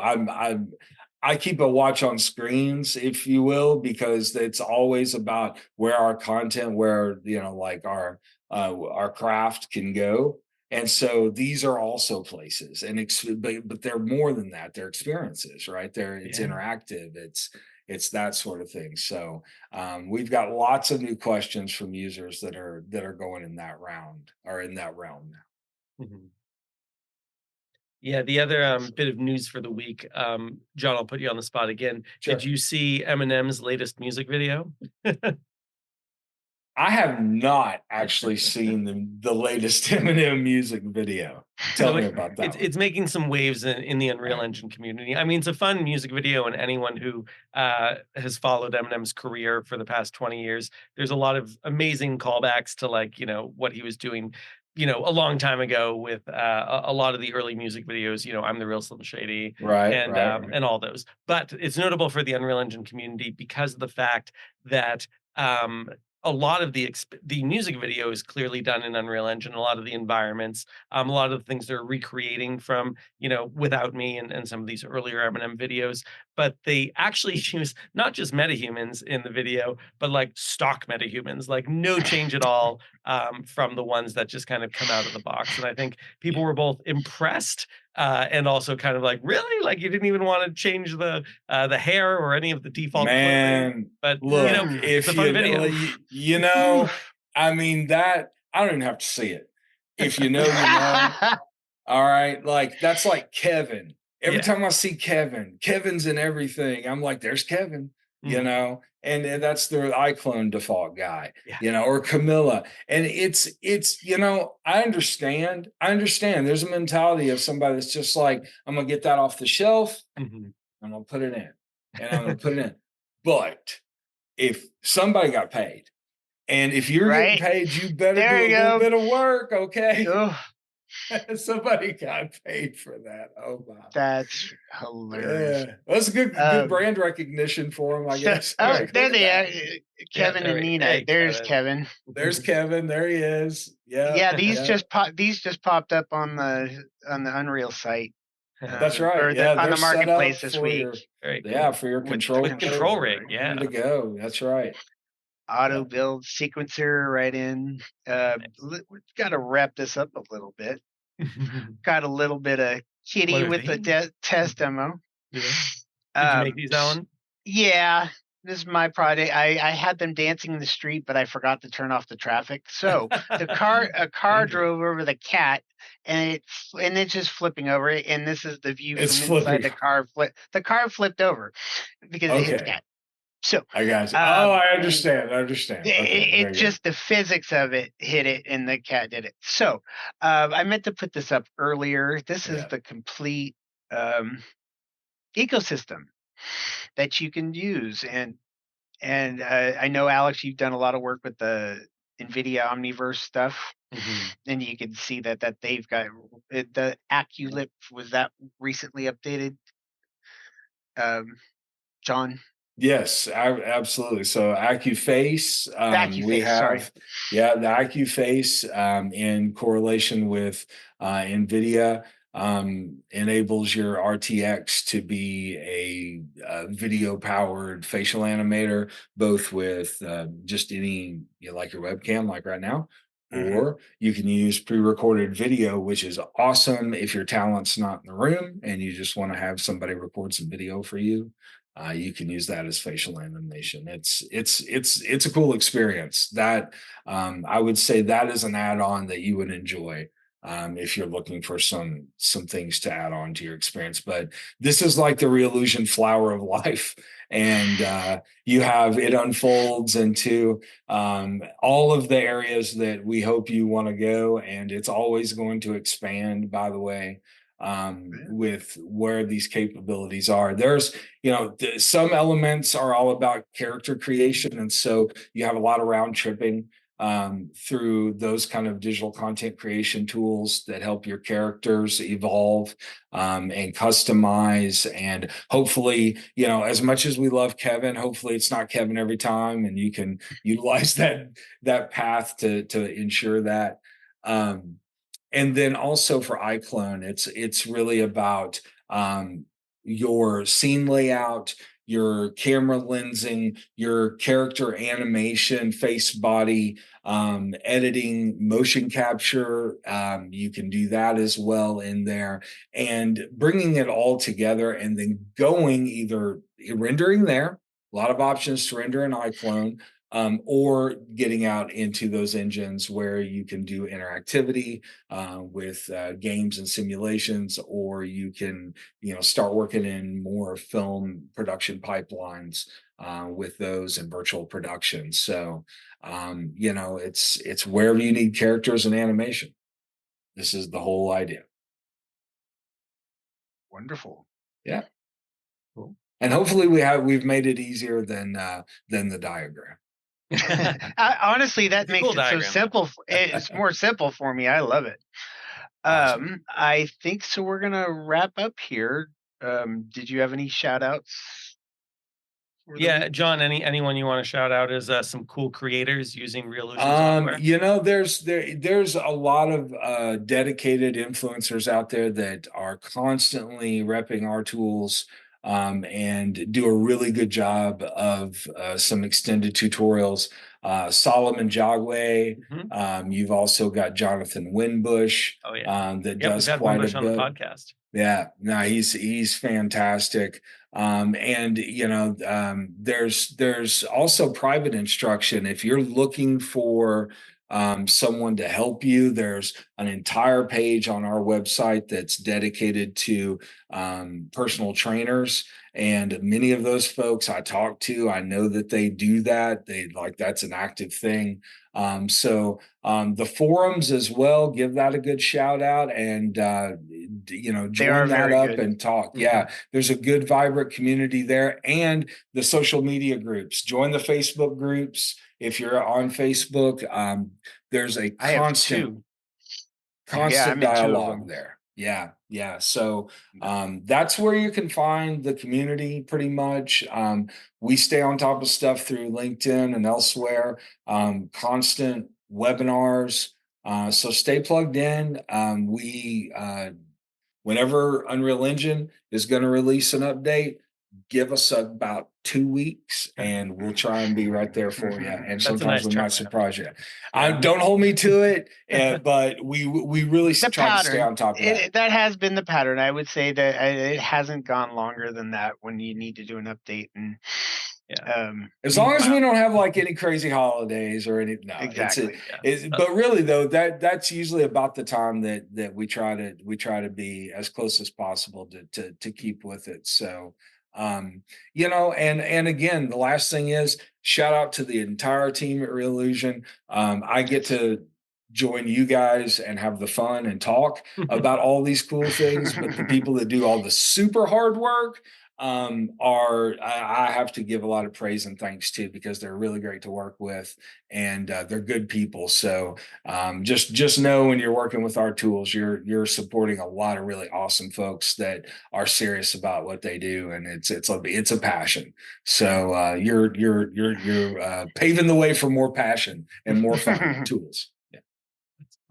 I keep a watch on screens, if you will, because it's always about where our content, where like our craft can go. And so these are also places, and but they're more than that. They're experiences, right? It's Yeah. interactive. It's that sort of thing. So we've got lots of new questions from users that are going in that round or in that realm now. Mhm. Yeah, the other bit Absolutely. of news for the week, John, I'll put you on the spot again. Did Sure. you see Eminem's latest music video? I have not actually seen the latest Eminem music video. Tell So me about that one. it's making some waves in the All Unreal right. Engine community. I mean, it's a fun music video, and anyone who has followed Eminem's career for the past 20 years, there's a lot of amazing callbacks to like what he was doing, a long time ago with a lot of the early music videos. I'm the real Slim Shady Right, and right, right. and all those. But it's notable for the Unreal Engine community because of the fact that um, a lot of the music video is clearly done in Unreal Engine. A lot of the environments, a lot of the things they're recreating from, Without Me and some of these earlier Eminem videos, but they actually use not just metahumans in the video, but like stock metahumans, like no change at all from the ones that just kind of come out of the box. And I think people were both impressed and also kind of like, really? Like you didn't even want to change the hair or any of the default clothing, Man, but look, Mm. it's a if fun you video. Oof. I mean that I don't even have to see it. If you know, you know. All right, like that's like Kevin. Every Yeah. time I see Kevin, Kevin's in everything. I'm like, there's Kevin, Mhm. and that's the iClone default guy, Yeah. or Camilla. And I understand. There's a mentality of somebody that's just like, I'm gonna get that off the shelf. Mhm. I'm gonna put it in, and I'm gonna put it in. But if somebody got paid, and if you're getting Right? paid, you better There do you a little go. bit of work, okay? Oh, Somebody got paid for that. Oh my. that's hilarious. Yeah. That's good Um, brand recognition for him, I so, guess. oh, Like, there look at they are. that. Yeah, Kevin there and we Nina. hey, There's Kevin. Kevin. There's Kevin. There he is. Yep. Yeah, Yep. these just popped up on the Unreal site, That's right. or Yeah, on they're the set up marketplace this for week your Very yeah, cool. for your with the control With control plane. rig, controller. Ready yeah. to go. That's right. Auto Yep. build sequencer right in. We've got to wrap this up a little bit. Got a little bit of kitty What are with the these? test demo. Yeah. Did you make Um, these, Alan? yeah, this is my project. I had them dancing in the street, but I forgot to turn off the traffic. So a car Dangerous. drove over the cat, and it's just flipping over it. And this is the view It's from inside flipping. the car. The car flipped over because it hit the Okay. cat. So I got you. Oh, um, I understand. I understand. Okay, it very good. just the physics of it hit it, and the cat did it. So I meant to put this up earlier. This is Yeah. the complete um, ecosystem that you can use, and I know, Alex, you've done a lot of work with the NVIDIA Omniverse stuff, Mhm. and you can see that they've got the AccuLip was that recently updated, um, John? Yes, absolutely. So AccuFace, we AccuFace, sorry. have, yeah, the AccuFace in correlation with NVIDIA enables your RTX to be a video powered facial animator, both with just any, like your webcam, like right now, Hmm. or you can use pre-recorded video, which is awesome if your talent's not in the room and you just want to have somebody record some video for you. You can use that as facial animation. It's a cool experience. That I would say that is an add-on that you would enjoy if you're looking for some things to add on to your experience. But this is like the Reallusion flower of life, and it unfolds into all of the areas that we hope you want to go, and it's always going to expand, by the way, with where these capabilities are. There's, some elements are all about character creation, and so you have a lot of round tripping through those kind of digital content creation tools that help your characters evolve and customize. And hopefully, as much as we love Kevin, hopefully it's not Kevin every time, and you can utilize that path to ensure that. And then also for iClone, it's really about your scene layout, your camera lensing, your character animation, face body, editing, motion capture. You can do that as well in there, and bringing it all together, and then going either rendering there. A lot of options to render in iClone, or getting out into those engines where you can do interactivity with games and simulations, or you can, start working in more film production pipelines with those and virtual production. So, it's wherever you need characters and animation. This is the whole idea. Wonderful. Yeah. Cool. And hopefully we've made it easier than the diagram. Honestly, that makes cool it diagram, so simple. It's more simple for me. I love it. Awesome. I think so. We're gonna wrap up here. Did you have any shout outs? Yeah, John, anyone you want to shout out is some cool creators using Reallusion software? There's a lot of dedicated influencers out there that are constantly repping our tools, and do a really good job of some extended tutorials. Solomon Jagwe. You've also got Jonathan Winbush. Oh yeah. That Yeah, does we've had quite Winbush a on the bit. podcast. Yeah, no, he's fantastic. And there's also private instruction. If you're looking for someone to help you, there's an entire page on our website that's dedicated to personal trainers. And many of those folks I talk to, I know that they do that. That's an active thing. So the forums as well, give that a good shout out, and join that up and talk. Yeah, there's a good vibrant community there, and the social media groups. Join the Facebook groups if you're on Facebook. There's a constant dialogue there. Yeah. So that's where you can find the community pretty much. We stay on top of stuff through LinkedIn and elsewhere. Constant webinars. So stay plugged in. Whenever Unreal Engine is going to release an update, give us about 2 weeks and we'll try and be right there for you. And sometimes we might surprise you. Don't hold me to it, but we really try to stay on top of that. That has been the pattern. I would say that it hasn't gone longer than that when you need to do an update. And as long as we don't have like any crazy holidays or anything. No, exactly. But really though, that's usually about the time that we try to be as close as possible to keep with it. So and again, the last thing is shout out to the entire team at Reallusion. I get to join you guys and have the fun and talk about all these cool things, but the people that do all the super hard work I have to give a lot of praise and thanks to, because they're really great to work with, and they're good people. So just know when you're working with our tools, you're supporting a lot of really awesome folks that are serious about what they do, and it's a passion. So you're paving the way for more passion and more fun tools.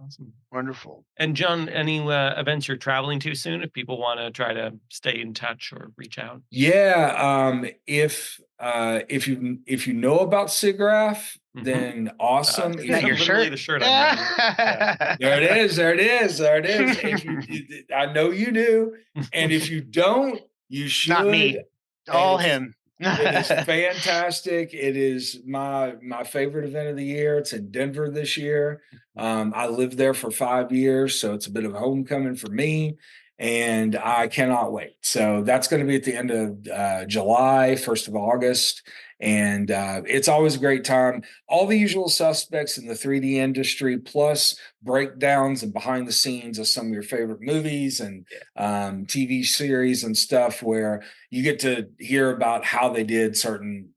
Awesome. Wonderful. And John, any events you're traveling to soon if people want to try to stay in touch or reach out? Yeah. If you know about SIGGRAPH, then awesome. Is that your shirt? The shirt I'm wearing. There it is. I know you do. And if you don't, you should. Not me. All him. It is fantastic. It is my favorite event of the year. It's in Denver this year. I lived there for 5 years, so it's a bit of a homecoming for me. and I cannot wait. So that's going to be at the end of July, 1st of August. And it's always a great time. All the usual suspects in the 3D industry, plus breakdowns and behind the scenes of some of your favorite movies and Yeah. TV series and stuff, where you get to hear about how they did certain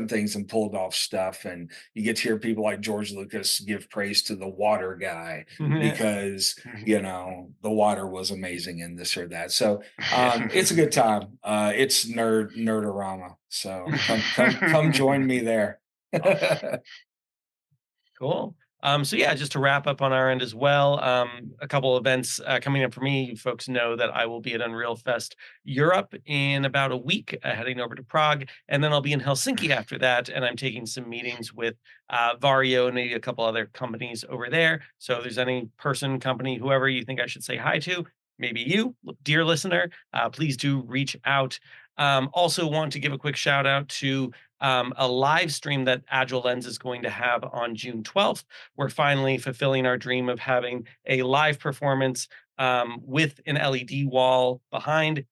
things and pulled off stuff. And you get to hear people like George Lucas give praise to the water guy because the water was amazing in this or that. So it's a good time. It's nerdorama. So come join me there. Awesome. Cool. So yeah, just to wrap up on our end as well, a couple events coming up for me. You folks know that I will be at Unreal Fest Europe in about a week, heading over to Prague, and then I'll be in Helsinki after that. And I'm taking some meetings with Vario and maybe a couple other companies over there. So if there's any person, company, whoever you think I should say hi to, maybe you, dear listener, please do reach out. Also, want to give a quick shout out to a live stream that Agile Lens is going to have on June 12th. We're finally fulfilling our dream of having a live performance with an LED wall behind,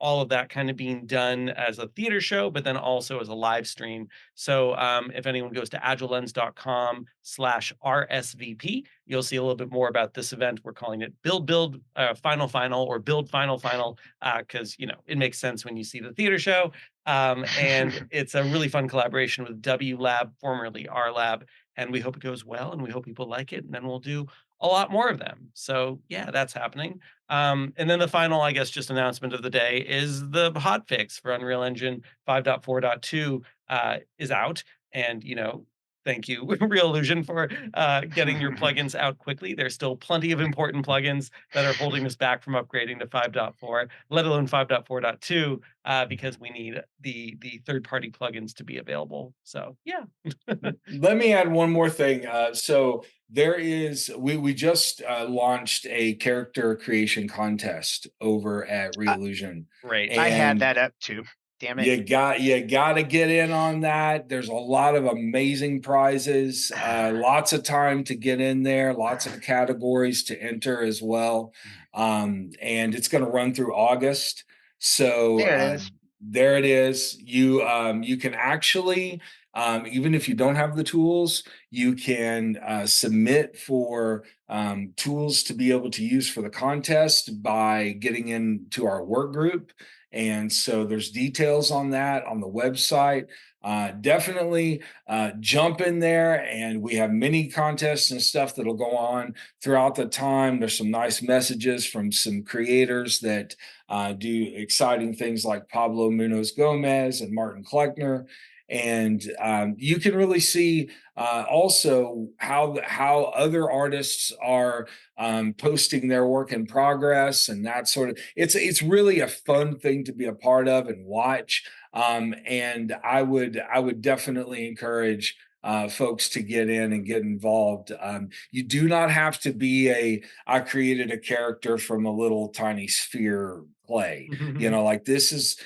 all of that kind of being done as a theater show, but then also as a live stream. So if anyone goes to agilelens.com/RSVP, you'll see a little bit more about this event. We're calling it Build Final Final, or Build Final Final, because it makes sense when you see the theater show. And it's a really fun collaboration with W Lab, formerly R Lab, and we hope it goes well, and we hope people like it, and then we'll do a lot more of them. So yeah, that's happening. And then the final, I guess, just announcement of the day is the hot fix for Unreal Engine 5.4.2 is out. And, thank you, Reallusion, for getting your plugins out quickly. There's still plenty of important plugins that are holding us back from upgrading to 5.4, let alone 5.4.2, because we need the third-party plugins to be available. So, yeah. Let me add one more thing. So there is we just launched a character creation contest over at I, Reallusion, Great. I had and that up too. Damn it. you got to get in on that. There's a lot of amazing prizes, lots of time to get in there, lots of categories to enter as well. And it's going to run through August. So There it is. there it is. You can actually, even if you don't have the tools, you can submit for tools to be able to use for the contest by getting into our work group. And so there's details on that on the website. Definitely jump in there, and we have mini contests and stuff that'll go on throughout the time. There's some nice messages from some creators that do exciting things, like Pablo Munoz Gomez and Martin Kleckner. And you can really see also how other artists are posting their work in progress, and that sort of, it's really a fun thing to be a part of and watch. And I would definitely encourage folks to get in and get involved. You do not have to be I created a character from a little tiny sphere clay. Like this is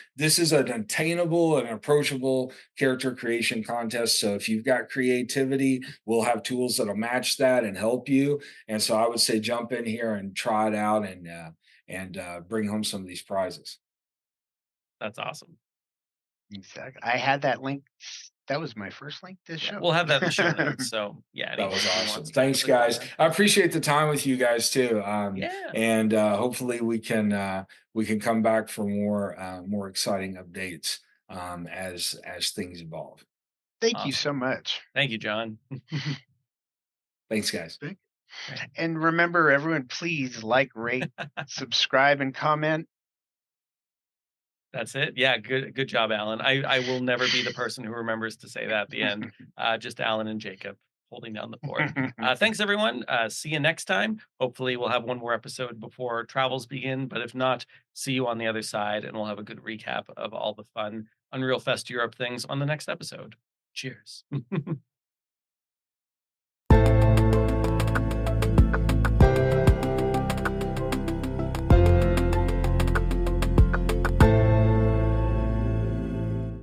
an attainable and approachable character creation contest. So if you've got creativity, we'll have tools that'll match that and help you. And so I would say jump in here and try it out, and bring home some of these prizes. That's awesome. Exactly. I had that link. That was my first link to the Yeah, show. we'll have that in the show notes. So yeah, That was anyone awesome. wants to go Thanks, click on guys. that. I appreciate the time with you guys too. Yeah, And hopefully we can come back for more exciting updates as things evolve. Thank you awesome. so much. Thank you, John. Thanks, guys. Right. And remember, everyone, please like, rate, subscribe, and comment. That's it. Yeah, good job, Alan. I will never be the person who remembers to say that at the end. Just Alan and Jacob holding down the fort. Thanks, everyone. See you next time. Hopefully, we'll have one more episode before travels begin. But if not, see you on the other side, and we'll have a good recap of all the fun Unreal Fest Europe things on the next episode. Cheers.